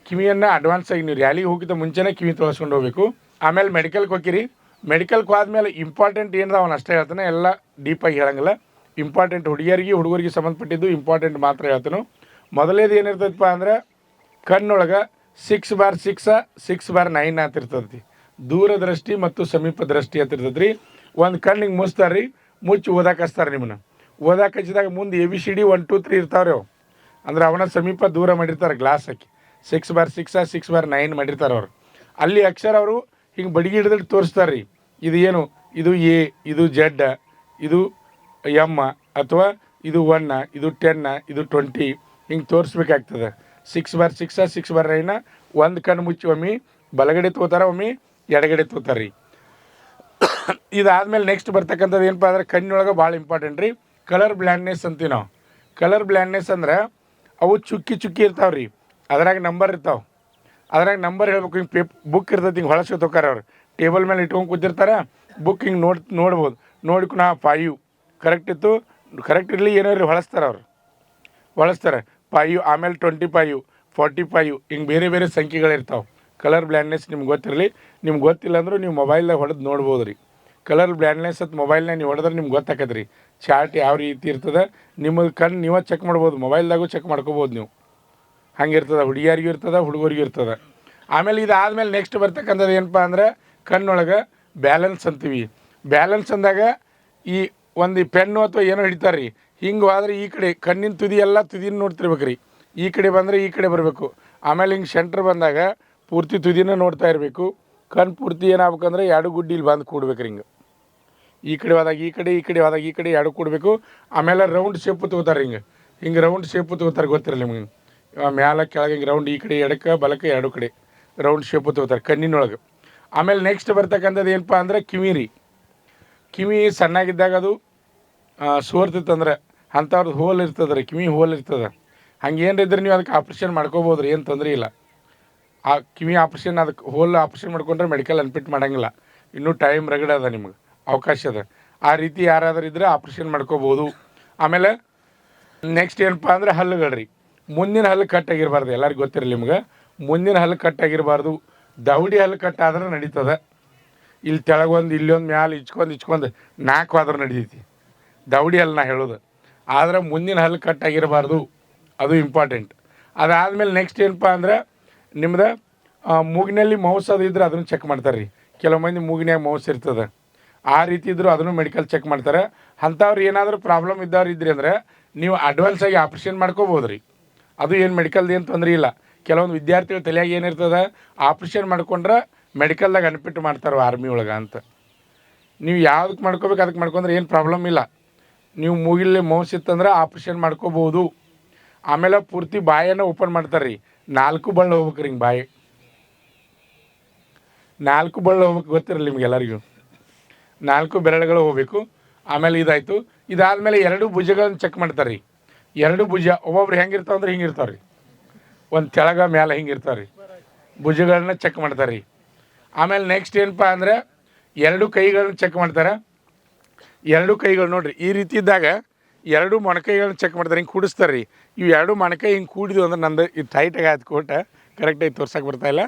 ಕಿವಿಯನ್ನು ಅಡ್ವಾನ್ಸಾಗಿ ನೀವು ರ್ಯಾಲಿಗೆ ಹೋಗಿದ್ದ ಮುಂಚೆನೇ ಕಿವಿ ತೊಳಸ್ಕೊಂಡು ಹೋಗಬೇಕು. ಆಮೇಲೆ ಮೆಡಿಕಲ್ಗೆ ಹೋಗಿರಿ. ಮೆಡಿಕಲ್ಗೆ ಹೋದ್ಮೇಲೆ ಇಂಪಾರ್ಟೆಂಟ್ ಏನದ ಅವನು ಅಷ್ಟೇ ಹೇಳ್ತಾನೆ, ಎಲ್ಲ ಡೀಪಾಗಿ ಹೇಳಂಗಿಲ್ಲ. ಇಂಪಾರ್ಟೆಂಟ್ ಹುಡುಗರಿಗೆ ಸಂಬಂಧಪಟ್ಟಿದ್ದು ಇಂಪಾರ್ಟೆಂಟ್ ಮಾತ್ರ ಹೇಳ್ತಾನೆ. ಮೊದಲೇದು ಏನಿರ್ತದಪ್ಪ ಅಂದ್ರೆ ಕಣ್ಣೊಳಗೆ 6/6, 6/9 ಅಂತಿರ್ತದೆ. ದೂರದೃಷ್ಟಿ ಮತ್ತು ಸಮೀಪ ದೃಷ್ಟಿ ಅಂತಿರ್ತದೆ ರೀ. ಒಂದು ಕಣ್ಣಿಗೆ ಮುಚ್ತಾರೆ ರೀ, ಮುಚ್ಚಿ ಓದಕ್ಕೆ ಹಚ್ತಾರೆ. ನಿಮ್ಮನ್ನು ಓದಕ್ಕೆ ಹಚ್ಚಿದಾಗ ಮುಂದೆ ABCD 1 2 3 ಇರ್ತಾವ್ರಿ. ಅವು ಅಂದ್ರೆ ಅವನ ಸಮೀಪ ದೂರ ಮಾಡಿರ್ತಾರೆ ಗ್ಲಾಸ್ ಹಾಕಿ. 6/6, 6/9 ಮಾಡಿರ್ತಾರೆ ಅವರು. ಅಲ್ಲಿ ಅಕ್ಷರ ಅವರು ಹಿಂಗೆ ಬಡಿಗೆ ಹಿಡಿದು ತೋರಿಸ್ತಾರೆ ರೀ. ಇದು ಏನು, ಇದು A, ಇದು Z, ಇದು M, ಅಥವಾ ಇದು 1, ಇದು 10, ಇದು 20 ಹಿಂಗೆ ತೋರಿಸ್ಬೇಕಾಗ್ತದೆ. 6/6, 6/9 ಒಂದು ಕಣ್ಣು ಮುಚ್ಚಿ ಒಮ್ಮೆ ಬಲಗಡೆ ತೋತಾರೆ, ಒಮ್ಮೆ ಎಡಗಡೆ ತೋತಾರೆ ರೀ. ಇದಾದಮೇಲೆ ನೆಕ್ಸ್ಟ್ ಬರ್ತಕ್ಕಂಥದ್ದು ಏನಪ್ಪ ಅಂದ್ರೆ ಕಣ್ಣೊಳಗೆ ಭಾಳ ಇಂಪಾರ್ಟೆಂಟ್ ರೀ, ಕಲರ್ ಬ್ಲ್ಯಾಂಡ್ನೆಸ್ ಅಂತೀವಿ ನಾವು. ಕಲರ್ ಬ್ಲ್ಯಾಂಡ್ನೆಸ್ ಅಂದ್ರೆ ಅವು ಚುಕ್ಕಿ ಇರ್ತಾವೆ ರೀ. ಅದ್ರಾಗ ನಂಬರ್ ಇರ್ತಾವೆ. ಅದ್ರಾಗ ನಂಬರ್ ಹೇಳ್ಬೇಕು. ಹಿಂಗೆ ಬುಕ್ ಇರ್ತೈತಿ, ಹಿಂಗೆ ಹೊಳಸ್ಕೊತ ಹೋಕಾರ ಅವ್ರು. ಟೇಬಲ್ ಮೇಲೆ ಇಟ್ಕೊಂಡು ಕೂತಿರ್ತಾರೆ, ಬುಕ್ ಹಿಂಗೆ ನೋಡ್ಬೋದು. ನೋಡ್ಕೊಂಡು 5 ಕರೆಕ್ಟ್ ಇತ್ತು, ಕರೆಕ್ಟ್ ಇರಲಿ ಏನೋ ಇರಲಿ ಹೊಳಸ್ತಾರೆ ಅವ್ರು, ಹೊಳಸ್ತಾರೆ 5, ಆಮೇಲೆ 25, 45 ಹಿಂಗೆ ಬೇರೆ ಬೇರೆ ಸಂಖ್ಯೆಗಳಿರ್ತಾವೆ. ಕಲರ್ ಬ್ಲ್ಯಾಂಡ್ನೆಸ್ ನಿಮ್ಗೆ ಗೊತ್ತಿರಲಿ. ನಿಮ್ಗೆ ಗೊತ್ತಿಲ್ಲ ಅಂದ್ರೆ ನೀವು ಮೊಬೈಲ್ದಾಗ ಹೊಡೆದು ನೋಡ್ಬೋದು ರೀ. ಕಲರ್ ಬ್ಲ್ಯಾಂಡ್ನೆಸ್ ಅಂತ ಮೊಬೈಲ್ನಾಗ ನೀವು ಹೊಡೆದ್ರೆ ನಿಮ್ಗೆ ಗೊತ್ತಾಕತ್ತೆ ರೀ ಚಾರ್ಟ್ ಯಾವ ರೀತಿ ಇರ್ತದೆ. ನಿಮಗೆ ಕಣ್ಣು ನೀವೇ ಚೆಕ್ ಮಾಡ್ಬೋದು, ಮೊಬೈಲ್ದಾಗೂ ಚೆಕ್ ಮಾಡ್ಕೋಬೋದು ನೀವು. ಹಂಗಿರ್ತದೆ, ಹುಡುಗಿಯರಿಗೂ ಇರ್ತದೆ, ಹುಡುಗರಿಗೂ ಇರ್ತದೆ. ಆಮೇಲೆ ಇದಾದಮೇಲೆ ನೆಕ್ಸ್ಟ್ ಬರ್ತಕ್ಕಂಥದ್ದು ಏನಪ್ಪ ಅಂದ್ರೆ ಕಣ್ಣೊಳಗೆ ಬ್ಯಾಲೆನ್ಸ್ ಅಂತೀವಿ. ಬ್ಯಾಲೆನ್ಸ್ ಅಂದಾಗ ಈ ಒಂದು ಪೆನ್ನು ಅಥವಾ ಏನೋ ಹಿಡಿತಾರೆ ರೀ, ಹಿಂಗೆ ಹೋದ್ರೆ ಈ ಕಡೆ ಕಣ್ಣಿನ ತುದಿ ಎಲ್ಲ ತುದಿನ ನೋಡ್ತಿರ್ಬೇಕು ರೀ. ಈ ಕಡೆ ಬಂದರೆ ಈ ಕಡೆ ಬರಬೇಕು. ಆಮೇಲೆ ಹಿಂಗೆ ಸೆಂಟ್ರ್ ಬಂದಾಗ ಪೂರ್ತಿ ತುದಿನ ನೋಡ್ತಾ ಇರಬೇಕು. ಕಣ್ಣು ಪೂರ್ತಿ ಏನಾಗ್ಬೇಕಂದ್ರೆ ಎರಡು ಗುಡ್ಡಿ ಇಲ್ಲಿ ಬಂದು ಕೂಡ್ಬೇಕು ರೀ. ಹಿಂಗೆ ಈ ಕಡೆ ಹೋದಾಗ ಈ ಕಡೆ, ಈ ಕಡೆ ಹೋದಾಗ ಈ ಕಡೆ ಎರಡು ಕೂಡಬೇಕು. ಆಮೇಲೆ ರೌಂಡ್ ಶೇಪ್ ತೊಗೋತಾರೆ, ಹಿಂಗೆ ರೌಂಡ್ ಶೇಪ್ ತೊಗೋತಾರೆ, ಗೊತ್ತಿರಲ್ಲ ನಿಮಗೆ. ಮ್ಯಾಲ ಕೆಳಗೆ ಹಿಂಗೆ ರೌಂಡ್, ಈ ಕಡೆ ಎಡಕ್ಕೆ ಬಲಕ್ಕೆ ಎರಡು ಕಡೆ ರೌಂಡ್ ಶೇಪ್ ತೊಗೋತಾರೆ ಕಣ್ಣಿನೊಳಗೆ. ಆಮೇಲೆ ನೆಕ್ಸ್ಟ್ ಬರ್ತಕ್ಕಂಥದ್ದು ಏನಪ್ಪ ಅಂದ್ರೆ ಕಿವಿ ರೀ. ಕಿವಿ ಸಣ್ಣಾಗಿದ್ದಾಗ ಅದು ಸೋರ್ತಿತ್ತಂದ್ರೆ ಅಂಥವ್ರದ್ದು ಹೋಲ್ ಇರ್ತದೆ ರೀ, ಕಿವಿ ಹೋಲ್ ಇರ್ತದೆ. ಹಂಗೇನು ಇದ್ರೆ ನೀವು ಅದಕ್ಕೆ ಆಪ್ರೇಷನ್ ಮಾಡ್ಕೋಬೋದು ರೀ, ಏನು ತೊಂದರೆ ಇಲ್ಲ. ಆ ಕಿವಿ ಆಪ್ರೇಷನ್, ಅದಕ್ಕೆ ಹೋಲ್ ಆಪ್ರೇಷನ್ ಮಾಡ್ಕೊಂಡ್ರೆ ಮೆಡಿಕಲ್ ಅನ್ಫಿಟ್ ಮಾಡೋಂಗಿಲ್ಲ. ಇನ್ನೂ ಟೈಮ್ ರಗಡ ಅದ, ನಿಮಗೆ ಅವಕಾಶ ಅದ. ಆ ರೀತಿ ಯಾರಾದರೂ ಇದ್ದರೆ ಆಪ್ರೇಷನ್ ಮಾಡ್ಕೋಬೋದು. ಆಮೇಲೆ ನೆಕ್ಸ್ಟ್ ಏನಪ್ಪ ಅಂದ್ರೆ ಹಲ್ಲುಗಳು ರೀ. ಮುಂದಿನ ಹಲ್ಲು ಕಟ್ಟಾಗಿರಬಾರ್ದು, ಎಲ್ಲರಿಗೂ ಗೊತ್ತಿರಲಿ ನಿಮ್ಗೆ. ಮುಂದಿನ ಹಲ್ಲು ಕಟ್ಟಾಗಿರಬಾರ್ದು. ದವಡಿ ಹಲ್ಲು ಕಟ್ಟಾದ್ರೆ ನಡೀತದೆ. ಇಲ್ಲಿ ತೆಳಗೊಂದು, ಇಲ್ಲೊಂದು, ಮ್ಯಾಲೆ ಇಚ್ಕೊಂಡು 4 ಆದ್ರೂ ನಡೀತೈತಿ. ದವಡಿ ಹಲ್ಲು ನಾ ಹೇಳೋದು. ಆದರೆ ಮುಂದಿನ ಹಲ್ಲು ಕಟ್ಟಾಗಿರಬಾರ್ದು, ಅದು ಇಂಪಾರ್ಟೆಂಟ್. ಅದಾದಮೇಲೆ ನೆಕ್ಸ್ಟ್ ಏನಪ್ಪ ಅಂದ್ರೆ ನಿಮ್ದು ಮೂಗಿನಲ್ಲಿ ಮೌಸ್ ಅದು ಇದ್ರೆ ಅದನ್ನು ಚೆಕ್ ಮಾಡ್ತಾರೆ ರೀ. ಕೆಲವು ಮಂದಿ ಮೂಗಿನ್ಯಾಗ ಮೌಸ್ ಇರ್ತದೆ, ಆ ರೀತಿ ಇದ್ದರೂ ಅದನ್ನು ಮೆಡಿಕಲ್ ಚೆಕ್ ಮಾಡ್ತಾರೆ. ಅಂಥವ್ರು ಏನಾದರೂ ಪ್ರಾಬ್ಲಮ್ ಇದ್ದವ್ರು ಇದ್ರಿ ಅಂದರೆ ನೀವು ಅಡ್ವಾನ್ಸಾಗಿ ಆಪ್ರೇಷನ್ ಮಾಡ್ಕೋಬೋದು ರೀ. ಅದು ಏನು ಮೆಡಿಕಲ್ದು ಏನು ತೊಂದರೆ ಇಲ್ಲ. ಕೆಲವೊಂದು ವಿದ್ಯಾರ್ಥಿಗಳ ತಲೆಯಾಗಿ ಏನಿರ್ತದೆ, ಆಪ್ರೇಷನ್ ಮಾಡ್ಕೊಂಡ್ರೆ ಮೆಡಿಕಲ್ದಾಗ ಅನ್ಫಿಟ್ ಮಾಡ್ತಾರೆ ಆರ್ಮಿ ಒಳಗೆ ಅಂತ. ನೀವು ಯಾವುದಕ್ಕೆ ಮಾಡ್ಕೋಬೇಕು ಅದಕ್ಕೆ ಮಾಡ್ಕೊಂಡ್ರೆ ಏನು ಪ್ರಾಬ್ಲಮ್ ಇಲ್ಲ. ನೀವು ಮೂಗಿಲ್ಲಿ ಮೌಸ್ ಇತ್ತಂದ್ರೆ ಆಪ್ರೇಷನ್ ಮಾಡ್ಕೋಬೋದು. ಆಮೇಲೆ ಪೂರ್ತಿ ಬಾಯನ್ನು ಓಪನ್ ಮಾಡ್ತಾರೆ ರೀ. 4 ಬಳ್ಳು ಹೋಗ್ಬೇಕು ರೀ, ಹಿಂಗೆ ಬಾಯಿ 4 ಬಳ್ಳು ಹೋಗ್ಬೇಕು, ಗೊತ್ತಿರಲ್ಲ ನಿಮ್ಗೆಲ್ಲರಿಗೂ. 4 ಬೆರಳುಗಳು ಹೋಗಬೇಕು. ಆಮೇಲೆ ಇದಾಯಿತು. ಇದಾದಮೇಲೆ 2 ಭುಜಗಳನ್ನು ಚೆಕ್ ಮಾಡ್ತಾರೆ ರೀ. 2 ಭುಜ ಒಬ್ಬೊಬ್ರು ಹೆಂಗಿರ್ತಾವೆ ಅಂದ್ರೆ ಹಿಂಗೆ ಇರ್ತಾವೆ ರೀ, ಒಂದು ಕೆಳಗೆ ಮೇಲೆ ಹಿಂಗೆ ಇರ್ತಾವೆ ರೀ. ಭುಜಗಳನ್ನ ಚೆಕ್ ಮಾಡ್ತಾರೆ ರೀ. ಆಮೇಲೆ ನೆಕ್ಸ್ಟ್ ಏನಪ್ಪ ಅಂದರೆ 2 ಕೈಗಳನ್ನ ಚೆಕ್ ಮಾಡ್ತಾರೆ. 2 ಕೈಗಳು ನೋಡಿರಿ ಈ ರೀತಿ ಇದ್ದಾಗ 2 ಮೊಣಕೈಗಳನ್ನ ಚೆಕ್ ಮಾಡ್ತಾರೆ, ಹಿಂಗೆ ಕೂಡಿಸ್ತಾರೆ ರೀ. ಇವು 2 ಮೊಣಕೈ ಹಿಂಗೆ ಕೂಡಿದ್ವು ಅಂದ್ರೆ ನಂದು ಇದು ಟೈಟಾಗಿ ಆಯ್ತು ಕೋಟ, ಕರೆಕ್ಟಾಗಿ ತೋರ್ಸಕ್ಕೆ ಬರ್ತಾಯಿಲ್ಲ.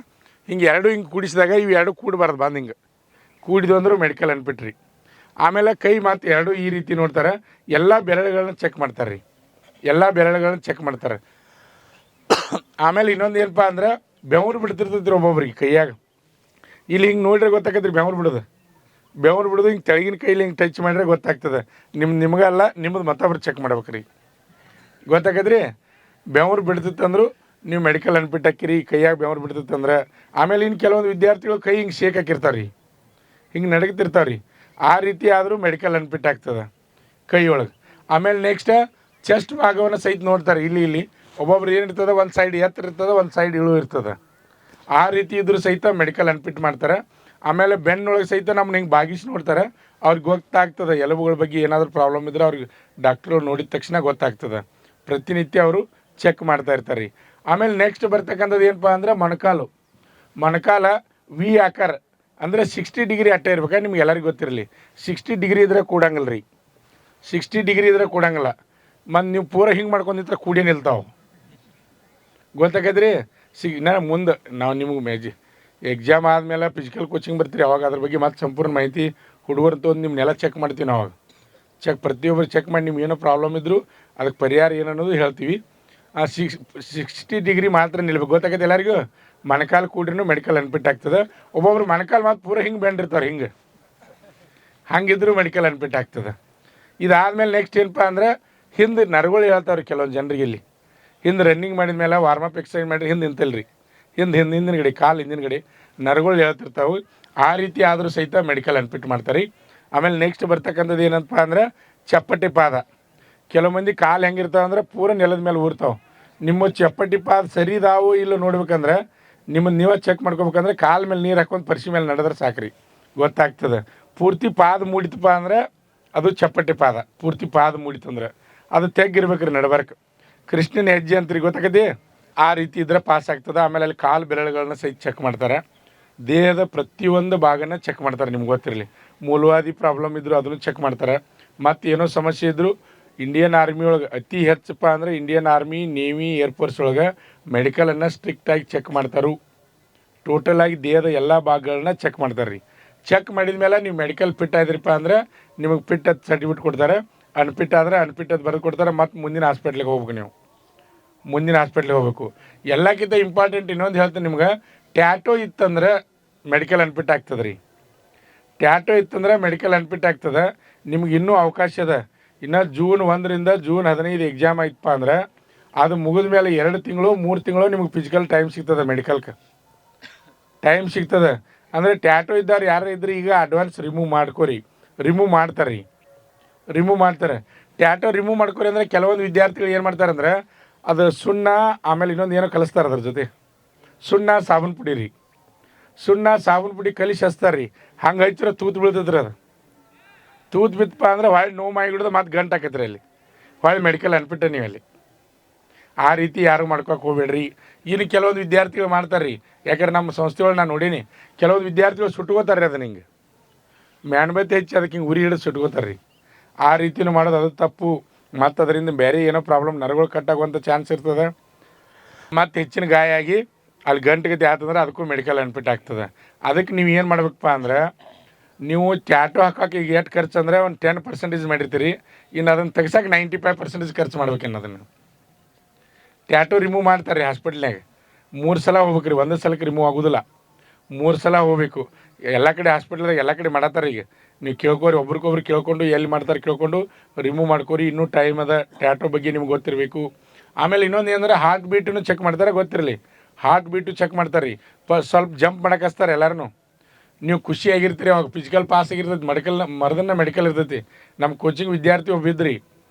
ಹಿಂಗೆ 2 ಹಿಂಗೆ ಕೂಡಿಸಿದಾಗ ಇವು 2 ಕೂಡಬಾರ್ದು, ಬಂದು ಹಿಂಗೆ ಕೂಡಿದ್ವು ಅಂದ್ರೆ ಮೆಡಿಕಲ್ ಅನ್ಬಿಟ್ರಿ. ಆಮೇಲೆ ಕೈ ಮತ್ತು 2 ಈ ರೀತಿ ನೋಡ್ತಾರೆ. ಎಲ್ಲ ಬೆರಳುಗಳನ್ನ ಚೆಕ್ ಮಾಡ್ತಾರೆ ರೀ, ಎಲ್ಲ ಬೆರಳುಗಳನ್ನ ಚೆಕ್ ಮಾಡ್ತಾರೆ. ಆಮೇಲೆ ಇನ್ನೊಂದು ಏನಪ್ಪ ಅಂದ್ರೆ ಬೆವರು ಬಿಡ್ತಿರ್ತೈತಿ ಒಬ್ಬೊಬ್ರಿಗೆ ಕೈಯಾಗ. ಇಲ್ಲಿ ಹಿಂಗೆ ನೋಡ್ರೆ ಗೊತ್ತಾಗತ್ತೆ ರೀ ಬೆವರು ಬಿಡೋದು. ಬೆವರು ಬಿಡೋದು ಹಿಂಗೆ ತೆಳಗಿನ ಕೈಲಿ ಹಿಂಗೆ ಟಚ್ ಮಾಡಿದ್ರೆ ಗೊತ್ತಾಗ್ತದೆ. ನಿಮಗಲ್ಲ, ನಿಮ್ಮದು ಮತ್ತೊಬ್ರು ಚೆಕ್ ಮಾಡ್ಬೇಕು ರೀ, ಗೊತ್ತಾಗದ್ರಿ. ಬೆವರು ಬಿಡ್ತಿತ್ತಂದ್ರು ನೀವು ಮೆಡಿಕಲ್ ಅನ್ಫಿಟ್ ಹಾಕಿರಿ, ಕೈಯಾಗ ಬೆವರು ಬಿಡ್ತಿತ್ತಂದ್ರೆ. ಆಮೇಲೆ ಇನ್ನು ಕೆಲವೊಂದು ವಿದ್ಯಾರ್ಥಿಗಳು ಕೈ ಹಿಂಗೆ ಶೇಕ್ ಹಾಕಿರ್ತಾರೆ ರೀ, ಹಿಂಗೆ ನಡಗ್ತಿರ್ತಾವೆ ರೀ. ಆ ರೀತಿ ಆದರೂ ಮೆಡಿಕಲ್ ಅನ್ಫಿಟ್ ಆಗ್ತದೆ ಕೈ ಒಳಗೆ. ಆಮೇಲೆ ನೆಕ್ಸ್ಟ್ ಚೆಸ್ಟ್ ಭಾಗವನ್ನು ಸಹಿತ ನೋಡ್ತಾರೆ. ಇಲ್ಲಿ ಒಬ್ಬೊಬ್ರು ಏನಿರ್ತದೆ, ಒಂದು ಸೈಡ್ ಎತ್ತರ ಇರ್ತದೆ, ಒಂದು ಸೈಡ್ ಇಳು ಇರ್ತದೆ. ಆ ರೀತಿ ಇದ್ರೂ ಸಹಿತ ಮೆಡಿಕಲ್ ಅನ್ಫಿಟ್ ಮಾಡ್ತಾರೆ. ಆಮೇಲೆ ಬೆನ್ನೊಳಗೆ ಸಹಿತ ನಮ್ಮನ್ನ ಹಿಂಗೆ ಬಾಗಿಸಿ ನೋಡ್ತಾರೆ. ಅವ್ರಿಗೆ ಗೊತ್ತಾಗ್ತದೆ ಎಲುಬುಗಳ ಬಗ್ಗೆ ಏನಾದರೂ ಪ್ರಾಬ್ಲಮ್ ಇದ್ದರೆ ಅವ್ರಿಗೆ ಡಾಕ್ಟ್ರು ನೋಡಿದ ತಕ್ಷಣ ಗೊತ್ತಾಗ್ತದೆ. ಪ್ರತಿನಿತ್ಯ ಅವರು ಚೆಕ್ ಮಾಡ್ತಾ ಇರ್ತಾರೆ ರೀ. ಆಮೇಲೆ ನೆಕ್ಸ್ಟ್ ಬರ್ತಕ್ಕಂಥದ್ದು ಏನಪ್ಪ ಅಂದ್ರೆ ಮೊಣಕಾಲ ವಿ ಆಕಾರ ಅಂದರೆ 60 ಡಿಗ್ರಿ ಅಟ್ಟೆ ಇರ್ಬೇಕಾದ್ರೆ ನಿಮ್ಗೆ ಎಲ್ಲರಿಗೂ ಗೊತ್ತಿರಲಿ. 60 ಡಿಗ್ರಿ ಇದ್ರೆ ಕೂಡಂಗಿಲ್ಲ ರೀ, 60 ಡಿಗ್ರಿ ಇದ್ರೆ ಕೂಡಂಗಿಲ್ಲ. ಮತ್ತು ನೀವು ಪೂರ ಹಿಂಗೆ ಮಾಡ್ಕೊಂಡಿದ್ರೆ ಕೂಡಿ ನಿಲ್ತಾವೆ, ಗೊತ್ತಾಗದ್ರಿ. ನಾನು ಮುಂದೆ ನಾವು ನಿಮಗೆ ಎಕ್ಸಾಮ್ ಆದಮೇಲೆ ಫಿಸಿಕಲ್ ಕೋಚಿಂಗ್ ಬರ್ತೀರಿ, ಅವಾಗ ಅದ್ರ ಬಗ್ಗೆ ಮತ್ತೆ ಸಂಪೂರ್ಣ ಮಾಹಿತಿ ಹುಡುಗರು ತೊಂದು ನಿಮ್ಮನ್ನೆಲ್ಲ ಚೆಕ್ ಮಾಡ್ತೀವಿ ನಾವು. ಅವಾಗ ಪ್ರತಿಯೊಬ್ಬರು ಚೆಕ್ ಮಾಡಿ ನಿಮ್ಗೆ ಏನೋ ಪ್ರಾಬ್ಲಮ್ ಇದ್ದರೂ ಅದಕ್ಕೆ ಪರಿಹಾರ ಏನು ಅನ್ನೋದು ಹೇಳ್ತೀವಿ. 60 ಡಿಗ್ರಿ ಮಾತ್ರ ನಿಲ್ಬೇಕು, ಗೊತ್ತಾಗತ್ತೆ ಎಲ್ಲರಿಗೂ. ಮೊಣಕಾಲು ಕೂಡ್ರೂ ಮೆಡಿಕಲ್ ಅನ್ಫಿಟ್ ಆಗ್ತದೆ. ಒಬ್ಬೊಬ್ರು ಮೊಣಕಾಲು ಮಾತ್ರ ಪೂರ ಹಿಂಗೆ ಬೆಂಡಿರ್ತಾರೆ, ಹಂಗಿದ್ರೂ ಮೆಡಿಕಲ್ ಅನ್ಫಿಟ್ ಆಗ್ತದೆ. ಇದಾದಮೇಲೆ ನೆಕ್ಸ್ಟ್ ಏನಪ್ಪ ಅಂದ್ರೆ ಹಿಂದೆ ನರಗಳು ಹೇಳ್ತಾವ್ರಿ ಕೆಲವೊಂದು ಜನರಿಗೆ. ಇಲ್ಲಿ ಹಿಂದೆ ರನ್ನಿಂಗ್ ಮಾಡಿದ ಮೇಲೆ ವಾರ್ಮಪ್ ಎಕ್ಸಸೈಸ್ ಮಾಡಿರಿ, ಹಿಂದೆ ನಿಂತಲ್ರಿ, ಹಿಂದಿನ ಗಡಿ ಕಾಲು ಹಿಂದಿನ ಗಡಿ ನರಗಳು ಹೇಳ್ತಿರ್ತಾವೆ. ಆ ರೀತಿ ಆದರೂ ಸಹಿತ ಮೆಡಿಕಲ್ ಅನ್ಫಿಟ್ ಮಾಡ್ತಾರೆ. ಆಮೇಲೆ ನೆಕ್ಸ್ಟ್ ಬರ್ತಕ್ಕಂಥದ್ದು ಏನಪ್ಪ ಅಂದ್ರೆ ಚಪ್ಪಟೆ ಪಾದ. ಕೆಲವು ಮಂದಿ ಕಾಲು ಹೆಂಗಿರ್ತಾವೆ ಅಂದ್ರೆ ಪೂರ ನೆಲದ ಮೇಲೆ ಊರ್ತಾವೆ. ನಿಮ್ಮ ಚಪ್ಪಟಿ ಪಾದ ಸರಿ ಇದಾವು ಇಲ್ಲ ನೋಡ್ಬೇಕಂದ್ರೆ ನೀವೇ ಚೆಕ್ ಮಾಡ್ಕೋಬೇಕಂದ್ರೆ ಕಾಲ ಮೇಲೆ ನೀರು ಹಾಕೊಂಡು ಪರಿಶಿ ಮೇಲೆ ನಡೆದ್ರೆ ಸಾಕ್ರಿ, ಗೊತ್ತಾಗ್ತದೆ. ಪೂರ್ತಿ ಪಾದ ಮೂಡಿತಪ್ಪ ಅಂದ್ರೆ ಅದು ಚಪ್ಪಟೆ ಪಾದ. ಪೂರ್ತಿ ಪಾದ ಮೂಡಿತಂದ್ರೆ ಅದು ತೆಗ್ಗಿರ್ಬೇಕ್ರಿ ನಡ್ಬರ್ಕ್. ಕೃಷ್ಣನ ಹೆಜ್ಜೆ ಅಂತೀರಿ, ಗೊತ್ತಾಗತಿ. ಆ ರೀತಿ ಇದ್ದರೆ ಪಾಸ್ ಆಗ್ತದೆ. ಆಮೇಲೆ ಅಲ್ಲಿ ಕಾಲು ಬೆರಳುಗಳನ್ನ ಸಹಿತ ಚೆಕ್ ಮಾಡ್ತಾರೆ. ದೇಹದ ಪ್ರತಿಯೊಂದು ಭಾಗನ ಚೆಕ್ ಮಾಡ್ತಾರೆ. ನಿಮ್ಗೆ ಗೊತ್ತಿರಲಿ, ಮೂಲವಾದಿ ಪ್ರಾಬ್ಲಮ್ ಇದ್ದರೂ ಅದನ್ನು ಚೆಕ್ ಮಾಡ್ತಾರೆ. ಮತ್ತು ಏನೋ ಸಮಸ್ಯೆ ಇದ್ದರೂ ಇಂಡಿಯನ್ ಆರ್ಮಿ ಒಳಗೆ ಅತಿ ಹೆಚ್ಚಪ್ಪ ಅಂದರೆ ಇಂಡಿಯನ್ ಆರ್ಮಿ, ನೇವಿ, ಏರ್ಫೋರ್ಸ್ ಒಳಗೆ ಮೆಡಿಕಲನ್ನು ಸ್ಟ್ರಿಕ್ಟಾಗಿ ಚೆಕ್ ಮಾಡ್ತಾರೆ. ಟೋಟಲಾಗಿ ದೇಹದ ಎಲ್ಲ ಭಾಗಗಳನ್ನ ಚೆಕ್ ಮಾಡ್ತಾರೆ ರೀ. ಚೆಕ್ ಮಾಡಿದ ಮೇಲೆ ನೀವು ಮೆಡಿಕಲ್ ಫಿಟ್ ಆಗಿದ್ರಪ್ಪ ಅಂದ್ರೆ ನಿಮಗೆ ಫಿಟ್ ಅದು ಸರ್ಟಿಫಿಕೇಟ್ ಕೊಡ್ತಾರೆ. ಅನ್ಫಿಟ್ ಆದರೆ ಅನ್ಫಿಟ್ ಅದು ಬರೆದು ಕೊಡ್ತಾರೆ. ಮತ್ತು ಮುಂದಿನ ಹಾಸ್ಪಿಟ್ಲಿಗೆ ಹೋಗ್ಬೇಕು. ನೀವು ಮುಂದಿನ ಹಾಸ್ಪಿಟ್ಲಿಗೆ ಹೋಗ್ಬೇಕು. ಎಲ್ಲಕ್ಕಿಂತ ಇಂಪಾರ್ಟೆಂಟ್ ಇನ್ನೊಂದು ಹೇಳ್ತೀನಿ ನಿಮ್ಗೆ, ಟ್ಯಾಟೋ ಇತ್ತಂದ್ರೆ ಮೆಡಿಕಲ್ ಅನ್ಫಿಟ್ ಆಗ್ತದೆ ರೀ. ಟ್ಯಾಟೋ ಇತ್ತಂದ್ರೆ ಮೆಡಿಕಲ್ ಅನ್ಫಿಟ್ ಆಗ್ತದೆ. ನಿಮ್ಗೆ ಇನ್ನೂ ಅವಕಾಶ ಅದ. ಇನ್ನು ಜೂನ್ 1ರಿಂದ ಜೂನ್ 15 ಎಕ್ಸಾಮ್ ಆಯ್ತಪ್ಪ ಅಂದ್ರೆ ಅದು ಮುಗಿದ ಮೇಲೆ 2 ತಿಂಗಳು 3 ತಿಂಗಳು ನಿಮ್ಗೆ ಫಿಸಿಕಲ್ ಟೈಮ್ ಸಿಗ್ತದೆ. ಮೆಡಿಕಲ್ಗೆ ಟೈಮ್ ಸಿಗ್ತದೆ. ಅಂದರೆ ಟ್ಯಾಟೋ ಇದ್ದವ್ರು ಯಾರು ಇದ್ರೆ ಈಗ ಅಡ್ವಾನ್ಸ್ ರಿಮೂವ್ ಮಾಡ್ಕೊರಿ. ರಿಮೂವ್ ಮಾಡ್ತಾರೆ ರೀ, ರಿಮೂವ್ ಮಾಡ್ತಾರೆ. ಟ್ಯಾಟೋ ರಿಮೂವ್ ಮಾಡ್ಕೊರಿ ಅಂದರೆ ಕೆಲವೊಂದು ವಿದ್ಯಾರ್ಥಿಗಳು ಏನು ಮಾಡ್ತಾರೆ ಅಂದ್ರೆ ಅದು ಸುಣ್ಣ ಆಮೇಲೆ ಇನ್ನೊಂದು ಏನೋ ಕಲಿಸ್ತಾರೆ ಅದ್ರ ಜೊತೆ. ಸುಣ್ಣ ಸಾಬೂನು ಪುಡಿ ರೀ, ಸುಣ್ಣ ಸಾಬೂನು ಪುಡಿ ಕಲಿಸಿ ಹಚ್ತಾರೆ ರೀ. ಹಂಗೆ ಹಚ್ಚಿರೋ ತೂತು ಬೀಳ್ತದ್ರಿ. ಅದು ತೂತು ಬಿತ್ತಪ್ಪ ಅಂದ್ರೆ ಹೊಳ್ಳಿ ನೋವು ಮಾಡಿ ಹಿಡಿದು ಮತ್ತೆ ಗಂಟು ಹಾಕತ್ರಿ. ಅಲ್ಲಿ ಹೊಳ್ಳಿ ಮೆಡಿಕಲ್ ಅನ್ಬಿಟ್ಟೆ ನೀವು ಅಲ್ಲಿ. ಆ ರೀತಿ ಯಾರು ಮಾಡ್ಕೊಕ್ಕೆ ಹೋಗ್ಬೇಡ್ರಿ. ಇನ್ನು ಕೆಲವೊಂದು ವಿದ್ಯಾರ್ಥಿಗಳು ಮಾಡ್ತಾರೆ ರೀ. ಯಾಕಂದ್ರೆ ನಮ್ಮ ಸಂಸ್ಥೆಗಳು ನಾನು ನೋಡೀನಿ, ಕೆಲವೊಂದು ವಿದ್ಯಾರ್ಥಿಗಳು ಸುಟ್ಕೋತಾರೆ ರೀ. ಅದನ್ನ ಹಿಂಗೆ ಮ್ಯಾನ್ಬತ್ತಿ ಹೆಚ್ಚಿ ಅದಕ್ಕೆ ಹಿಂಗೆ ಉರಿ ಹಿಡಿದು ಸುಟ್ಕೋತಾರೆ ರೀ. ಆ ರೀತಿನೂ ಮಾಡೋದು ಅದು ತಪ್ಪು. ಮತ್ತು ಅದರಿಂದ ಬೇರೆ ಏನೋ ಪ್ರಾಬ್ಲಮ್, ನರಗಳು ಕಟ್ಟಾಗುವಂಥ ಚಾನ್ಸ್ ಇರ್ತದೆ. ಮತ್ತು ಹೆಚ್ಚಿನ ಗಾಯ ಆಗಿ ಅಲ್ಲಿ ಗಂಟೆಗತಿ ಆತಂದ್ರೆ ಅದಕ್ಕೂ ಮೆಡಿಕಲ್ ಅನ್ಫಿಟ್ ಆಗ್ತದೆ. ಅದಕ್ಕೆ ನೀವು ಏನು ಮಾಡ್ಬೇಕಪ್ಪ ಅಂದ್ರೆ, ನೀವು ಟ್ಯಾಟೋ ಹಾಕೋಕೆ ಈಗ ಎಷ್ಟು ಖರ್ಚು ಅಂದರೆ ಒಂದು 10% ಮಾಡಿರ್ತೀರಿ. ಇನ್ನು ಅದನ್ನು ತೆಗ್ಸೋಕೆ 95% ಖರ್ಚು ಮಾಡ್ಬೇಕಿನ್ನು. ಅದನ್ನು ಟ್ಯಾಟೋ ರಿಮೂವ್ ಮಾಡ್ತಾರೆ ರೀ ಹಾಸ್ಪಿಟ್ಲ್ನಾಗ. 3 ಸಲ ಹೋಗ್ಬೇಕು ರೀ, ಒಂದು ಸಲಕ್ಕೆ ರಿಮೂವ್ ಆಗೋದಿಲ್ಲ. 3 ಸಲ ಹೋಗಬೇಕು. ಎಲ್ಲ ಕಡೆ ಹಾಸ್ಪಿಟ್ಲ್ದಾಗ ಎಲ್ಲ ಕಡೆ ಮಾಡತ್ತಾರೆ. ಈಗ ನೀವು ಕೇಳ್ಕೊರಿ, ಒಬ್ರಿಗೊಬ್ರು ಕೇಳ್ಕೊಂಡು ಎಲ್ಲಿ ಮಾಡ್ತಾರೆ ಕೇಳ್ಕೊಂಡು ರಿಮೂವ್ ಮಾಡ್ಕೊರಿ. ಇನ್ನೂ ಟೈಮ್ ಅದ. ಟ್ಯಾಟೋ ಬಗ್ಗೆ ನಿಮ್ಗೆ ಗೊತ್ತಿರಬೇಕು. ಆಮೇಲೆ ಇನ್ನೊಂದು ಏನಂದ್ರೆ ಹಾರ್ಟ್ ಬೀಟನ್ನು ಚೆಕ್ ಮಾಡ್ತಾರೆ, ಗೊತ್ತಿರಲಿ. ಹಾರ್ಟ್ ಬೀಟು ಚೆಕ್ ಮಾಡ್ತಾರೆ ರೀ. ಸ್ವಲ್ಪ ಜಂಪ್ ಮಾಡಕ್ಕೆ ಹಚ್ತಾರೆ ಎಲ್ಲರೂ. ನೀವು ಖುಷಿಯಾಗಿರ್ತೀರಿ. ಅವಾಗ ಫಿಸಿಕಲ್ ಪಾಸ್ ಆಗಿರ್ತೈತಿ. ಮರದನ್ನ ಮೆಡಿಕಲ್ ಇರ್ತೈತಿ. ನಮ್ಮ ಕೋಚಿಂಗ್ ವಿದ್ಯಾರ್ಥಿ ಒಬ್ಬ ಇದ್ರಿ,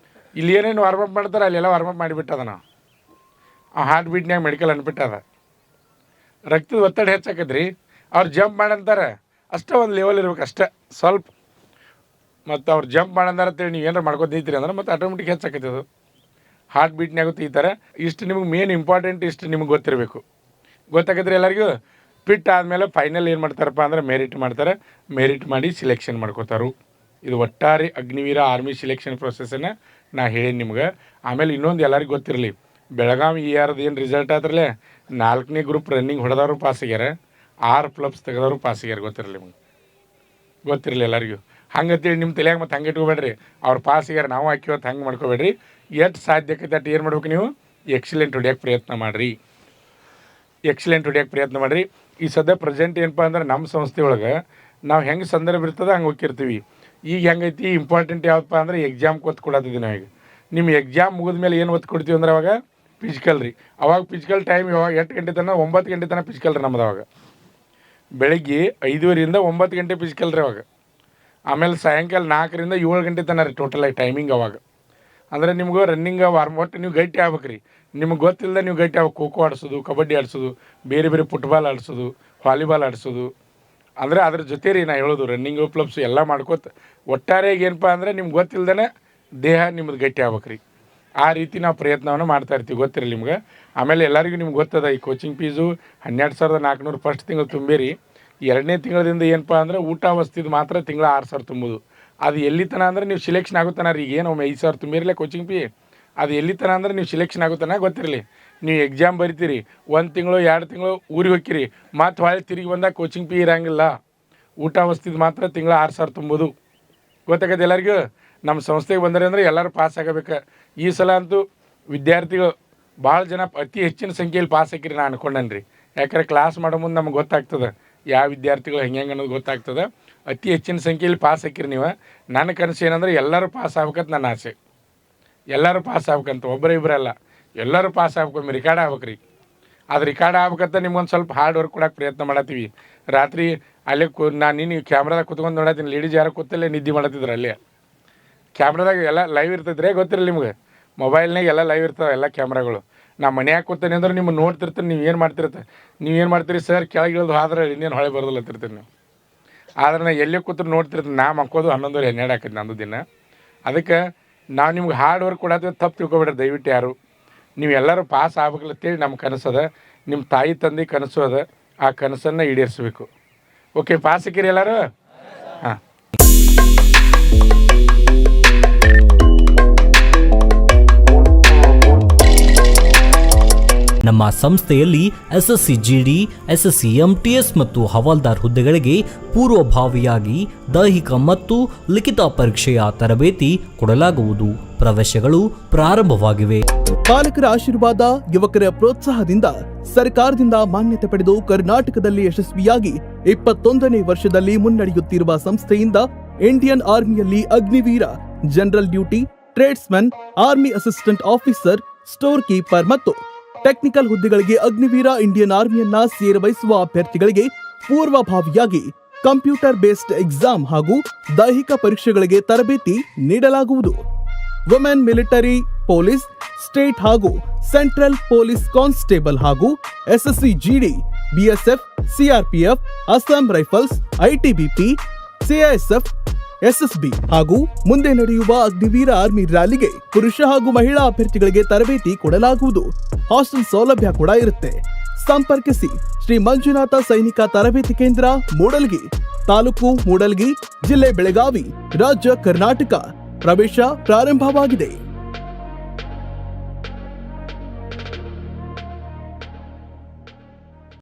ಇಲ್ಲಿ ಏನೇನು ವಾರ್ಮಪ್ ಮಾಡ್ತಾರೆ ಅಲ್ಲೆಲ್ಲ ವಾರ್ಮಪ್ ಮಾಡಿಬಿಟ್ಟದ. ನಾವು ಆ ಹಾರ್ಟ್ ಬೀಟ್ನಾಗ ಮೆಡಿಕಲ್ ಅನ್ಬಿಟ್ಟದ. ರಕ್ತದ ಒತ್ತಡ ಹೆಚ್ಚಾಕದ್ರಿ. ಅವ್ರು ಜಂಪ್ ಮಾಡಂತಾರೆ ಅಷ್ಟೇ, ಒಂದು ಲೆವೆಲ್ ಇರ್ಬೇಕು ಅಷ್ಟೇ ಸ್ವಲ್ಪ. ಮತ್ತು ಅವ್ರು ಜಂಪ್ ಮಾಡಂದಾರ ಅಂತೇಳಿ ನೀವು ಏನಾರು ಮಾಡ್ಕೊಂಡು ನಿಂತೀರಿ ಅಂದ್ರೆ ಮತ್ತೆ ಆಟೋಮೆಟಿಕ್ ಹೆಚ್ಚಾಕೈತೆ ಅದು. ಹಾರ್ಟ್ ಬೀಟ್ನಾಗೂ ಈ ಥರ ಇಷ್ಟು ನಿಮ್ಗೆ ಮೇನ್ ಇಂಪಾರ್ಟೆಂಟ್, ಇಷ್ಟು ನಿಮ್ಗೆ ಗೊತ್ತಿರಬೇಕು. ಗೊತ್ತಾಗತ್ರಿ ಎಲ್ಲರಿಗೂ. ಫಿಟ್ ಆದಮೇಲೆ ಫೈನಲ್ ಏನು ಮಾಡ್ತಾರಪ್ಪ ಅಂದ್ರೆ ಮೆರಿಟ್ ಮಾಡ್ತಾರೆ. ಮೆರಿಟ್ ಮಾಡಿ ಸಿಲೆಕ್ಷನ್ ಮಾಡ್ಕೋತಾರೆ. ಇದು ಒಟ್ಟಾರೆ ಅಗ್ನಿವೀರ ಆರ್ಮಿ ಸಿಲೆಕ್ಷನ್ ಪ್ರೊಸೆಸನ್ನು ನಾ ಹೇಳಿ ನಿಮ್ಗೆ. ಆಮೇಲೆ ಇನ್ನೊಂದು ಎಲ್ಲರಿಗೂ ಗೊತ್ತಿರಲಿ, ಬೆಳಗಾವಿ ERದು ಏನು ರಿಸಲ್ಟ್ ಆದ್ರಲ್ಲೇ 4ನೇ ಗ್ರೂಪ್ ರನ್ನಿಂಗ್ ಹೊಡೆದವರು ಪಾಸ್ ಆಗ್ಯಾರ, 6 ಪ್ಲಬ್ಸ್ ತೆಗೆದವರು ಪಾಸ್ ಆಗ್ಯಾರ. ಗೊತ್ತಿರಲಿ ನಿಮ್ಗೆ, ಗೊತ್ತಿರಲಿ ಎಲ್ಲರಿಗೂ. ಹಂಗಂತೇಳಿ ನಿಮ್ಮ ತಲೆಯಾಗ ಮತ್ತೆ ಹಂಗೆ ಇಟ್ಕೋಬೇಡ್ರಿ. ಅವ್ರು ಪಾಸ್ ಆಗ್ಯಾರ ನಾವು ಹಾಕಿವತ್ತು ಹಂಗೆ ಮಾಡ್ಕೋಬೇಡ್ರಿ. ಎಷ್ಟು ಸಾಧ್ಯಕ್ಕೆ ಅಷ್ಟು ಏನು ಮಾಡ್ಬೇಕು, ನೀವು ಎಕ್ಸಲೆಂಟ್ ಹೊಡಿಯೋಕ್ಕೆ ಪ್ರಯತ್ನ ಮಾಡಿರಿ. ಎಕ್ಸಲೆಂಟ್ ಹೊಡಿಯೋಕ್ಕೆ ಪ್ರಯತ್ನ ಮಾಡಿರಿ. ಈ ಸದ್ಯ ಪ್ರೆಸೆಂಟ್ ಏನಪ್ಪ ಅಂದ್ರೆ ನಮ್ಮ ಸಂಸ್ಥೆ ಒಳಗೆ ನಾವು ಹೆಂಗೆ ಸಂದರ್ಭ ಇರ್ತದೆ ಹಂಗೆ ಹೋಗಿರ್ತೀವಿ. ಈಗ ಹೆಂಗೈತಿ ಇಂಪಾರ್ಟೆಂಟ್ ಯಾವಪ್ಪ ಅಂದ್ರೆ ಎಕ್ಸಾಮ್ಗೆ ಒತ್ತು ಕೊಡತ್ತಿದ್ದೀವಿ ನಾವು. ಈಗ ನಿಮ್ಮ ಎಕ್ಸಾಮ್ ಮುಗಿದ ಮೇಲೆ ಏನು ಒತ್ತು ಕೊಡ್ತೀವಿ ಅಂದ್ರೆ ಅವಾಗ ಫಿಸಿಕಲ್ ರೀ. ಅವಾಗ ಫಿಸಿಕಲ್ ಟೈಮ್ ಯಾವಾಗ 8 ಗಂಟೆ ತನಕ 9 ಗಂಟೆ ತನಕ ಫಿಸಿಕಲ್ ರೀ ನಮ್ಮದು. ಅವಾಗ ಬೆಳಗ್ಗೆ 5:30ರಿಂದ 9 ಗಂಟೆ ಫಿಸಿಕಲ್ ರೀ ಅವಾಗ. ಆಮೇಲೆ ಸಾಯಂಕಾಲ 4ರಿಂದ 7 ಗಂಟೆ ತನಕ ರೀ ಟೋಟಲಾಗಿ ಟೈಮಿಂಗ್ ಅವಾಗ. ಅಂದರೆ ನಿಮ್ಗೆ ರನ್ನಿಂಗ್ ಒಟ್ಟು ನೀವು ಗಟ್ಟಿ ಆಗ್ಬೇಕು ರೀ. ನಿಮ್ಗೆ ಗೊತ್ತಿಲ್ಲದೆ ನೀವು ಗಟ್ಟಿ ಆಗ್ಬೇಕು. ಖೋ ಖೋ ಆಡಿಸೋದು, ಕಬಡ್ಡಿ ಆಡಿಸೋದು, ಬೇರೆ ಬೇರೆ ಫುಟ್ಬಾಲ್ ಆಡಿಸೋದು, ವಾಲಿಬಾಲ್ ಆಡಿಸೋದು. ಅಂದರೆ ಅದ್ರ ಜೊತೆ ರೀ ನಾ ಹೇಳೋದು ರನ್ನಿಂಗು ಪ್ಲಬ್ಸ್ ಎಲ್ಲ ಮಾಡ್ಕೋತ ಒಟ್ಟಾರೆಯಾಗಿ ಏನಪ್ಪ ಅಂದರೆ ನಿಮ್ಗೆ ಗೊತ್ತಿಲ್ಲದೇ ದೇಹ ನಿಮ್ಮದು ಗಟ್ಟಿ ಆಗ್ಬೇಕು ರೀ. ಆ ರೀತಿ ನಾವು ಪ್ರಯತ್ನವನ್ನು ಮಾಡ್ತಾಯಿರ್ತೀವಿ, ಗೊತ್ತಿರಲಿ ನಿಮ್ಗೆ. ಆಮೇಲೆ ಎಲ್ಲರಿಗೂ ನಿಮ್ಗೆ ಗೊತ್ತದ ಈ ಕೋಚಿಂಗ್ ಫೀಸು 12,400 ಫಸ್ಟ್ ತಿಂಗಳು ತುಂಬೇರಿ. 2ನೇ ತಿಂಗಳದಿಂದ ಏನಪ್ಪ ಅಂದರೆ ಊಟ ವಸ್ತಿದು ಮಾತ್ರ ತಿಂಗಳ 6,000 ತುಂಬೋದು. ಅದು ಎಲ್ಲಿ ತನ ಅಂದರೆ ನೀವು ಸಿಲೆಕ್ಷನ್ ಆಗುತ್ತಾನ ರೀ. ಏನು ಒಮ್ಮೆ 5,000 ತುಂಬಿರಲೇ ಕೋಚಿಂಗ್ ಫೀ. ಅದು ಎಲ್ಲಿ ತನ ಅಂದ್ರೆ ನೀವು ಸಿಲೆಕ್ಷನ್ ಆಗುತ್ತಾನ ಗೊತ್ತಿರಲಿ. ನೀವು ಎಕ್ಸಾಮ್ ಬರಿತೀರಿ, 1 ತಿಂಗಳು 2 ತಿಂಗಳು ಊರಿಗೆ ಹೋಗ್ತೀರಿ, ಮತ್ತು ಹೊಳ್ಳಿ ತಿರುಗಿ ಬಂದಾಗ ಕೋಚಿಂಗ್ ಫೀ ಇರೋಂಗಿಲ್ಲ. ಊಟ ವಸ್ತಿದು ಮಾತ್ರ ತಿಂಗಳ 6,000 ತುಂಬೋದು. ಗೊತ್ತಾಗತ್ತೆ ಎಲ್ಲರಿಗೂ. ನಮ್ಮ ಸಂಸ್ಥೆಗೆ ಬಂದರೆ ಅಂದರೆ ಎಲ್ಲರೂ ಪಾಸ್ ಆಗಬೇಕು. ಈ ಸಲ ಅಂತೂ ವಿದ್ಯಾರ್ಥಿಗಳು ಭಾಳ ಜನ ಅತಿ ಹೆಚ್ಚಿನ ಸಂಖ್ಯೆಯಲ್ಲಿ ಪಾಸ್ ಹಾಕಿರಿ ನಾನು ಅನ್ಕೊಂಡೇನೆ ರೀ. ಯಾಕಂದ್ರೆ ಕ್ಲಾಸ್ ಮಾಡೋ ಮುಂದೆ ನಮ್ಗೆ ಗೊತ್ತಾಗ್ತದೆ ಯಾವ ವಿದ್ಯಾರ್ಥಿಗಳು ಹೆಂಗೆ ಅನ್ನೋದು ಗೊತ್ತಾಗ್ತದೆ. ಅತಿ ಹೆಚ್ಚಿನ ಸಂಖ್ಯೆಯಲ್ಲಿ ಪಾಸ್ ಹಾಕಿರಿ ನೀವು. ನನ್ನ ಕನಸು ಏನಂದ್ರೆ ಎಲ್ಲರೂ ಪಾಸ್ ಆಗ್ಬೇಕಂತ ನನ್ನ ಆಸೆ. ಎಲ್ಲರೂ ಪಾಸ್ ಆಗ್ಬೇಕಂತ, ಒಬ್ಬರೇ ಇಬ್ಬರಲ್ಲ, ಎಲ್ಲರೂ ಪಾಸ್ ಆಗ್ಬೇಕು. ರಿಕಾರ್ಡ್ ಆಗ್ಬೇಕು ರೀ. ಅದು ರಿಕಾರ್ಡ್ ಆಗ್ಬೇಕಂತ ನಿಮ್ಗೊಂದು ಸ್ವಲ್ಪ ಹಾರ್ಡ್ ವರ್ಕ್ ಕೊಡೋಕೆ ಪ್ರಯತ್ನ ಮಾಡತ್ತೀವಿ. ರಾತ್ರಿ ಅಲ್ಲೇ ನಾನು ನೀನು ಕ್ಯಾಮ್ರಾದಾಗ ಕುತ್ಕೊಂಡು ನೋಡತ್ತೀನಿ. ಲೇಡೀಸ್ ಯಾರೋ ಕೂತಲ್ಲೇ ನಿದ್ದೆ ಮಾಡತ್ತಿದ್ರು ಅಲ್ಲೇ. ಕ್ಯಾಮ್ರಾದಾಗ ಎಲ್ಲ ಲೈವ್ ಇರ್ತೈತೆ ಗೊತ್ತಿರಲಿ ನಿಮ್ಗೆ. ಮೊಬೈಲ್ನಾಗ ಎಲ್ಲ ಲೈವ್ ಇರ್ತವೆ ಎಲ್ಲ ಕ್ಯಾಮ್ರಾಗಳು. ನಾ ಮನ್ಯಾಗ ಕೂತೇನೆ ಅಂದ್ರೆ ನಿಮ್ಮ ನೋಡ್ತಿರ್ತೀನಿ, ನೀವು ಏನು ಮಾಡ್ತೀರಿ ಸರ್ ಕೆಳಗಿಳಿದು ಆದ್ರೆ ಇನ್ನೇನು ಹೊಳೆ ಬರೋದಿಲ್ಲ ಅಂತಿರ್ತೀನಿ ನೀವು. ಆದ್ರೆ ನಾ ಎಲ್ಲೇ ಕೂತ್ರು ನೋಡ್ತಿರ್ತೀನಿ. ನಾ ಮಕ್ಕೋದು 11:12 ಆಕೈತಿ ನಂದು ದಿನ. ಅದಕ್ಕೆ ನಾವು ನಿಮ್ಗೆ ಹಾರ್ಡ್ ವರ್ಕ್ ಕೊಡೋದು ತಪ್ಪು ತಿಳ್ಕೊಬೇಡ್ರಿ ದಯವಿಟ್ಟು ಯಾರು. ನೀವೆಲ್ಲರೂ ಪಾಸ್ ಆಗ್ಬೇಕಂತೇಳಿ ನಮ್ಮ ಕನಸದ, ನಿಮ್ಮ ತಾಯಿ ತಂದೆ ಕನಸು ಅದ, ಆ ಕನಸನ್ನು ಈಡೇರಿಸಬೇಕು. ಓಕೆ, ಪಾಸ್ ಸಿಕ್ಕಿರಿ ಎಲ್ಲರೂ? ಹಾಂ. ನಮ್ಮ ಸಂಸ್ಥೆಯಲ್ಲಿ SSC GD, SSC MTS ಮತ್ತು ಹವಾಲ್ದಾರ್ ಹುದ್ದೆಗಳಿಗೆ ಪೂರ್ವಭಾವಿಯಾಗಿ ದೈಹಿಕ ಮತ್ತು ಲಿಖಿತ ಪರೀಕ್ಷೆಯ ತರಬೇತಿ ಕೊಡಲಾಗುವುದು. ಪ್ರವೇಶಗಳು ಪ್ರಾರಂಭವಾಗಿವೆ. ಪಾಲಕರ ಆಶೀರ್ವಾದ, ಯುವಕರ ಪ್ರೋತ್ಸಾಹದಿಂದ ಸರ್ಕಾರದಿಂದ ಮಾನ್ಯತೆ ಪಡೆದು ಕರ್ನಾಟಕದಲ್ಲಿ ಯಶಸ್ವಿಯಾಗಿ 21ನೇ ವರ್ಷದಲ್ಲಿ ಮುನ್ನಡೆಯುತ್ತಿರುವ ಸಂಸ್ಥೆಯಿಂದ ಇಂಡಿಯನ್ ಆರ್ಮಿಯಲ್ಲಿ Agniveer, general duty, tradesman, army assistant officer, store keeper ಮತ್ತು ಟೆಕ್ನಿಕಲ್ ಹುದ್ದೆಗಳಿಗೆ ಅಗ್ನಿವೀರ ಇಂಡಿಯನ್ ಆರ್ಮಿಯನ್ನ ಸೇರಬಯಸುವ ಅಭ್ಯರ್ಥಿಗಳಿಗೆ ಪೂರ್ವಭಾವಿಯಾಗಿ ಕಂಪ್ಯೂಟರ್ ಬೇಸ್ಡ್ ಎಕ್ಸಾಮ್ ಹಾಗೂ ದೈಹಿಕ ಪರೀಕ್ಷೆಗಳಿಗೆ ತರಬೇತಿ ನೀಡಲಾಗುವುದು. ವುಮೆನ್ ಮಿಲಿಟರಿ, ಪೊಲೀಸ್, ಸ್ಟೇಟ್ ಹಾಗೂ ಸೆಂಟ್ರಲ್ ಪೊಲೀಸ್ ಕಾನ್ಸ್ಟೇಬಲ್ ಹಾಗೂ SSC GD, BSF, CRPF, Assam rifles, ITBP, CISF, SSB ಹಾಗೂ ಮುಂದೆ ನಡೆಯುವ ಅಗ್ನಿವೀರ ಆರ್ಮಿ ರ್ಯಾಲಿಗೆ ಪುರುಷ ಹಾಗೂ ಮಹಿಳಾ ಅಭ್ಯರ್ಥಿಗಳಿಗೆ ತರಬೇತಿ ಕೊಡಲಾಗುವುದು. ಹಾಸ್ಟೆಲ್ ಸೌಲಭ್ಯ ಕೂಡ ಇರುತ್ತೆ. ಸಂಪರ್ಕಿಸಿ ಶ್ರೀ ಮಂಜುನಾಥ ಸೈನಿಕ ತರಬೇತಿ ಕೇಂದ್ರ, ಮೂಡಲ್ಗಿ, ತಾಲೂಕು ಮೂಡಲ್ಗಿ, ಜಿಲ್ಲೆ ಬೆಳಗಾವಿ, ರಾಜ್ಯ ಕರ್ನಾಟಕ. ಪ್ರವೇಶ ಪ್ರಾರಂಭವಾಗಿದೆ.